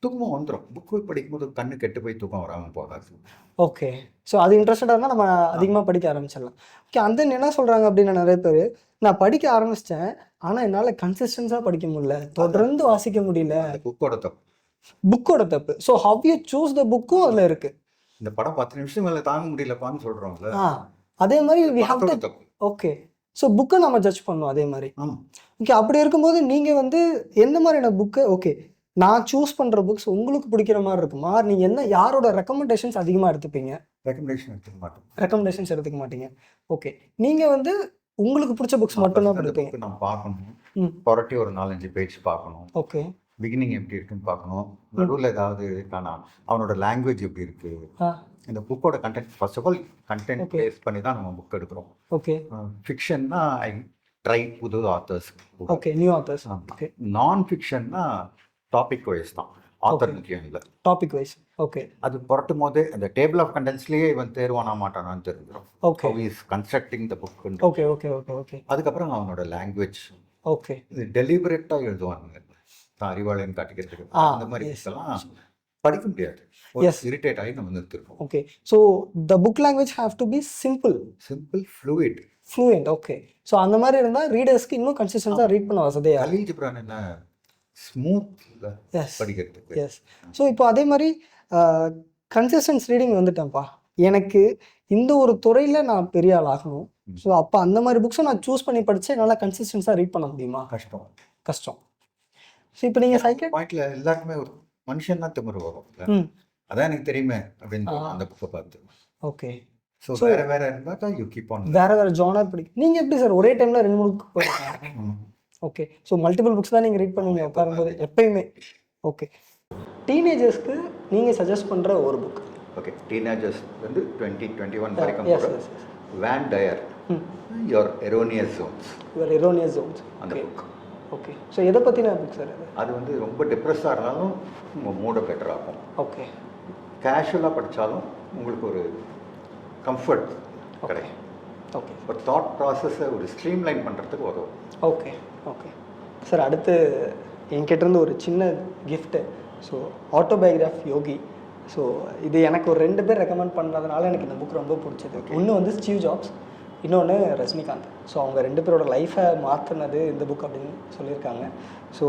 தூக்கமும் வந்துடும். புக்கு படிக்கும்போது கண்ணு கெட்டு போய் தூக்கம் வராமல் போகாது. ஓகே. ஸோ அது இன்ட்ரெஸ்டடாக இருந்தால் நம்ம அதிகமாக படிக்க ஆரம்பிச்சிடலாம். ஓகே. அந்த என்ன சொல்கிறாங்க அப்படின்னா, நிறைய பேர் நான் படிக்க ஆரம்பிச்சிட்டேன், ஆனால் என்னால் கன்சிஸ்டன்ஸாக படிக்க முடியல, தொடர்ந்து வாசிக்க முடியல. அந்த புக்கோட தப்பு. புக்கோட தப்பு. So how you choose the புக்கும் அதில் இருக்குது. இந்த படம் 10 நிமிஷம் மேலே தாங்க முடியலப்பான்னு சொல்கிறோம்ல, அதே மாதிரி வி ஹாவ் அதோட டு. தப்பு. ஓகே. ஸோ புக்கை நம்ம ஜட்ஜ் பண்ணோம் அதே மாதிரி. ஆமாம். ஓகே. அப்படி இருக்கும்போது நீங்கள் வந்து எந்த மாதிரியான புக்கு, ஓகே, நான் சூஸ் பண்ணுற புக்ஸ் உங்களுக்கு பிடிக்கிற மாதிரி இருக்குமா? நீங்கள் என்ன யாரோட ரெக்கமெண்டேஷன்ஸ் அதிகமாக எடுத்துப்பீங்க? ரெக்கமெண்டேஷன் எடுத்துக்க மாட்டோம். ரெக்கமெண்டேஷன்ஸ் எடுத்துக்க மாட்டீங்க. ஓகே. நீங்கள் வந்து உங்களுக்கு பிடிச்ச புக்ஸ் மட்டும்தான் படிப்பீங்க. புக்கு நம்ம பார்க்கணும், ம். புரட்டி ஒரு 4-5 பேஜ் பார்க்கணும், ஓகே. பிகினிங் எப்படி இருக்குன்னு பார்க்கணும், நடுவில் ஏதாவது இருக்கானா, அவனோட லாங்குவேஜ் எப்படி இருக்குது, ஆ. இந்த புக்கோட content. First of all content Okay. Base பண்ணி தான் நம்ம புக் எடுக்கிறோம். ஓகே. ஃபிக்ஷன்னா ஐ ட்ரை புது authors. Okay. New authors. Okay. Non ஃபிக்ஷன்னா டாபிக் வைஸ் தான், ஆத்தர் Okay. முக்கியம் இல்லை. Topic wise. ஓகே. அது புரட்டும் போதே அந்த டேபிள் ஆஃப் கண்டென்ட்ஸ்லேயே இவன் தேர்வானா மாட்டானான்னு தெரிஞ்சிடும். Okay. How is constructing the book. Okay okay okay okay அதுக்கப்புறம் அவனோட லாங்குவேஜ். ஓகே. இது டெலிபரேட்டாக எழுதுவானுங்க, தான் அறிவாளன்னு காட்டிக்கிறதுக்கு. ஆ, அந்த மாதிரி yes. புக்கெல்லாம் படிக்க முடியாது. Yes. இரிட்டேட் ஆகி நம்ம நிறுத்திருக்கோம். Okay. So the book language have to be simple, simple, fluid. Fluent. Okay. So அந்த மாதிரி இருந்தால் ரீடர்ஸ்க்கு இன்னும் கன்சிஸ்டன்ஸாக ரீட் பண்ண வசதியாக. கலீல் ஜிப்ரான் என்ன ஸ்மூத் எஸ் படிக்கிறதுக்கு. எஸ். ஸோ இப்போ அதே மாதிரி கன்சிஸ்டன்ஸ் ரீடிங் வந்துட்டேன்ப்பா, எனக்கு இந்த ஒரு துறையில் நான் பெரிய ஆள் ஆகணும். ஸோ அப்போ அந்த மாதிரி புக்ஸும் நான் சூஸ் பண்ணி படித்து என்னால் கன்சிஸ்டன்ஸாக ரீட் பண்ண முடியுமா? கஷ்டம். கஷ்டம். ஸோ இப்போ நீங்கள் சைக்கிள். பாயிண்ட்ல எல்லாருக்குமே ஒரு மனுஷன் தான் திமிரு வரும். ம். அதான் எனக்கு தெரியுமே அப்படின்னு தோணும் அந்த புக்கை பார்த்து. ஓகே. ஸோ வேற வேற இருந்தால் யூ கீப் ஆன். வேறு வேறு ஜானர் பிடிக்கும். நீங்கள் எப்படி சார் ஒரே டைமில் 2-3 புக் படிப்பீங்க? ஓகே. ஸோ மல்டிபிள் புக்ஸ் தான் நீங்கள் ரீட் பண்ணுவீங்க உட்காரும்போது எப்பயுமே? ஓகே. டீனேஜர்ஸ்க்கு நீங்கள் சஜஸ்ட் பண்ணுற ஒரு புக்? ஓகே. டீனேஜர்ஸ் வந்து 20-21 வரைக்கும் எஸ் கூட yes yes. Wayne Dyer your erroneous zones, your erroneous zones. அந்த புக். ஓகே. ஸோ எதை பற்றின புக் சார் அது? அது வந்து ரொம்ப டிப்ரெஸ்ஸாக இருந்தாலும் உங்கள் மூடை பெட்டர் ஆகும். ஓகே. கேஷுவலாக படித்தாலும் உங்களுக்கு ஒரு கம்ஃபர்ட் கிடைக்கும். ஓகே. ஒரு தாட் ப்ராசஸை ஒரு ஸ்ட்ரீம்லைன் பண்ணுறதுக்கு உதவும். Okay okay sir. அடுத்து என்கிட்டேருந்து ஒரு சின்ன கிஃப்ட்டு. ஸோ ஆட்டோபயோகிராஃப் யோகி. ஸோ இது எனக்கு ஒரு 2 பேர் ரெக்கமெண்ட் பண்ணதுனால எனக்கு இந்த புக் ரொம்ப பிடிச்சது. ஒன்று வந்து ஸ்டீவ் ஜாப்ஸ், இன்னொன்று ரஜினிகாந்த். ஸோ அவங்க 2 பேரோட லைஃப்பை மாற்றினது இந்த புக் அப்படின்னு சொல்லியிருக்காங்க. ஸோ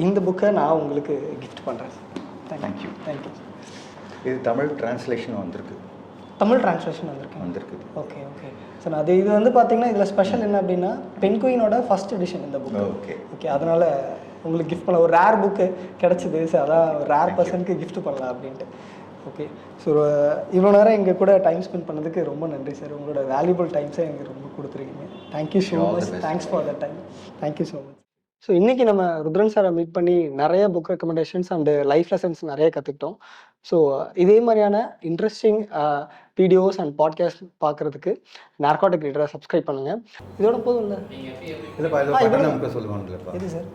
இந்த புக்கை நான் உங்களுக்கு கிஃப்ட் பண்ணுறேன். தேங்க்யூ. தேங்க்யூ. இது தமிழ் டிரான்ஸ்லேஷன் வந்திருக்கு. தமிழ் டிரான்ஸ்லேஷன் வந்திருக்குது. Okay okay sir. அது இது வந்து பார்த்தீங்கன்னா இதில் ஸ்பெஷல் என்ன அப்படின்னா பென்குயினோட ஃபர்ஸ்ட் எடிஷன் இந்த புக். Okay okay. அதனால் உங்களுக்கு கிஃப்ட் பண்ணலாம். ஒரு ரேர் புக்கு கிடச்சிது சார், அதான் ரேர் பர்சனுக்கு கிஃப்ட் பண்ணலாம் அப்படின்ட்டு. ஓகே. ஸோ இவ்வளோ நேரம் எங்கள் கூட டைம் ஸ்பெண்ட் பண்ணதுக்கு ரொம்ப நன்றி சார். உங்களோட வேல்யூபிள் டைம்ஸை எனக்கு ரொம்ப கொடுத்துருக்கீங்க. Thank you so much. Thanks for the time. Thank you so much. So இன்றைக்கி நம்ம ருத்ரன் சாரை மீட் பண்ணி நிறைய book recommendations and life lessons நிறைய கற்றுக்கிட்டோம். ஸோ இதே மாதிரியான இன்ட்ரெஸ்டிங் வீடியோஸ் அண்ட் பாட்காஸ்ட் பார்க்குறதுக்கு நார்காட்டிக் ரீடரை சப்ஸ்கிரைப் பண்ணுங்கள். இதோட போதும் இல்லை இல்லைப்பா, இதில் சொல்லுவாங்க இது சார்.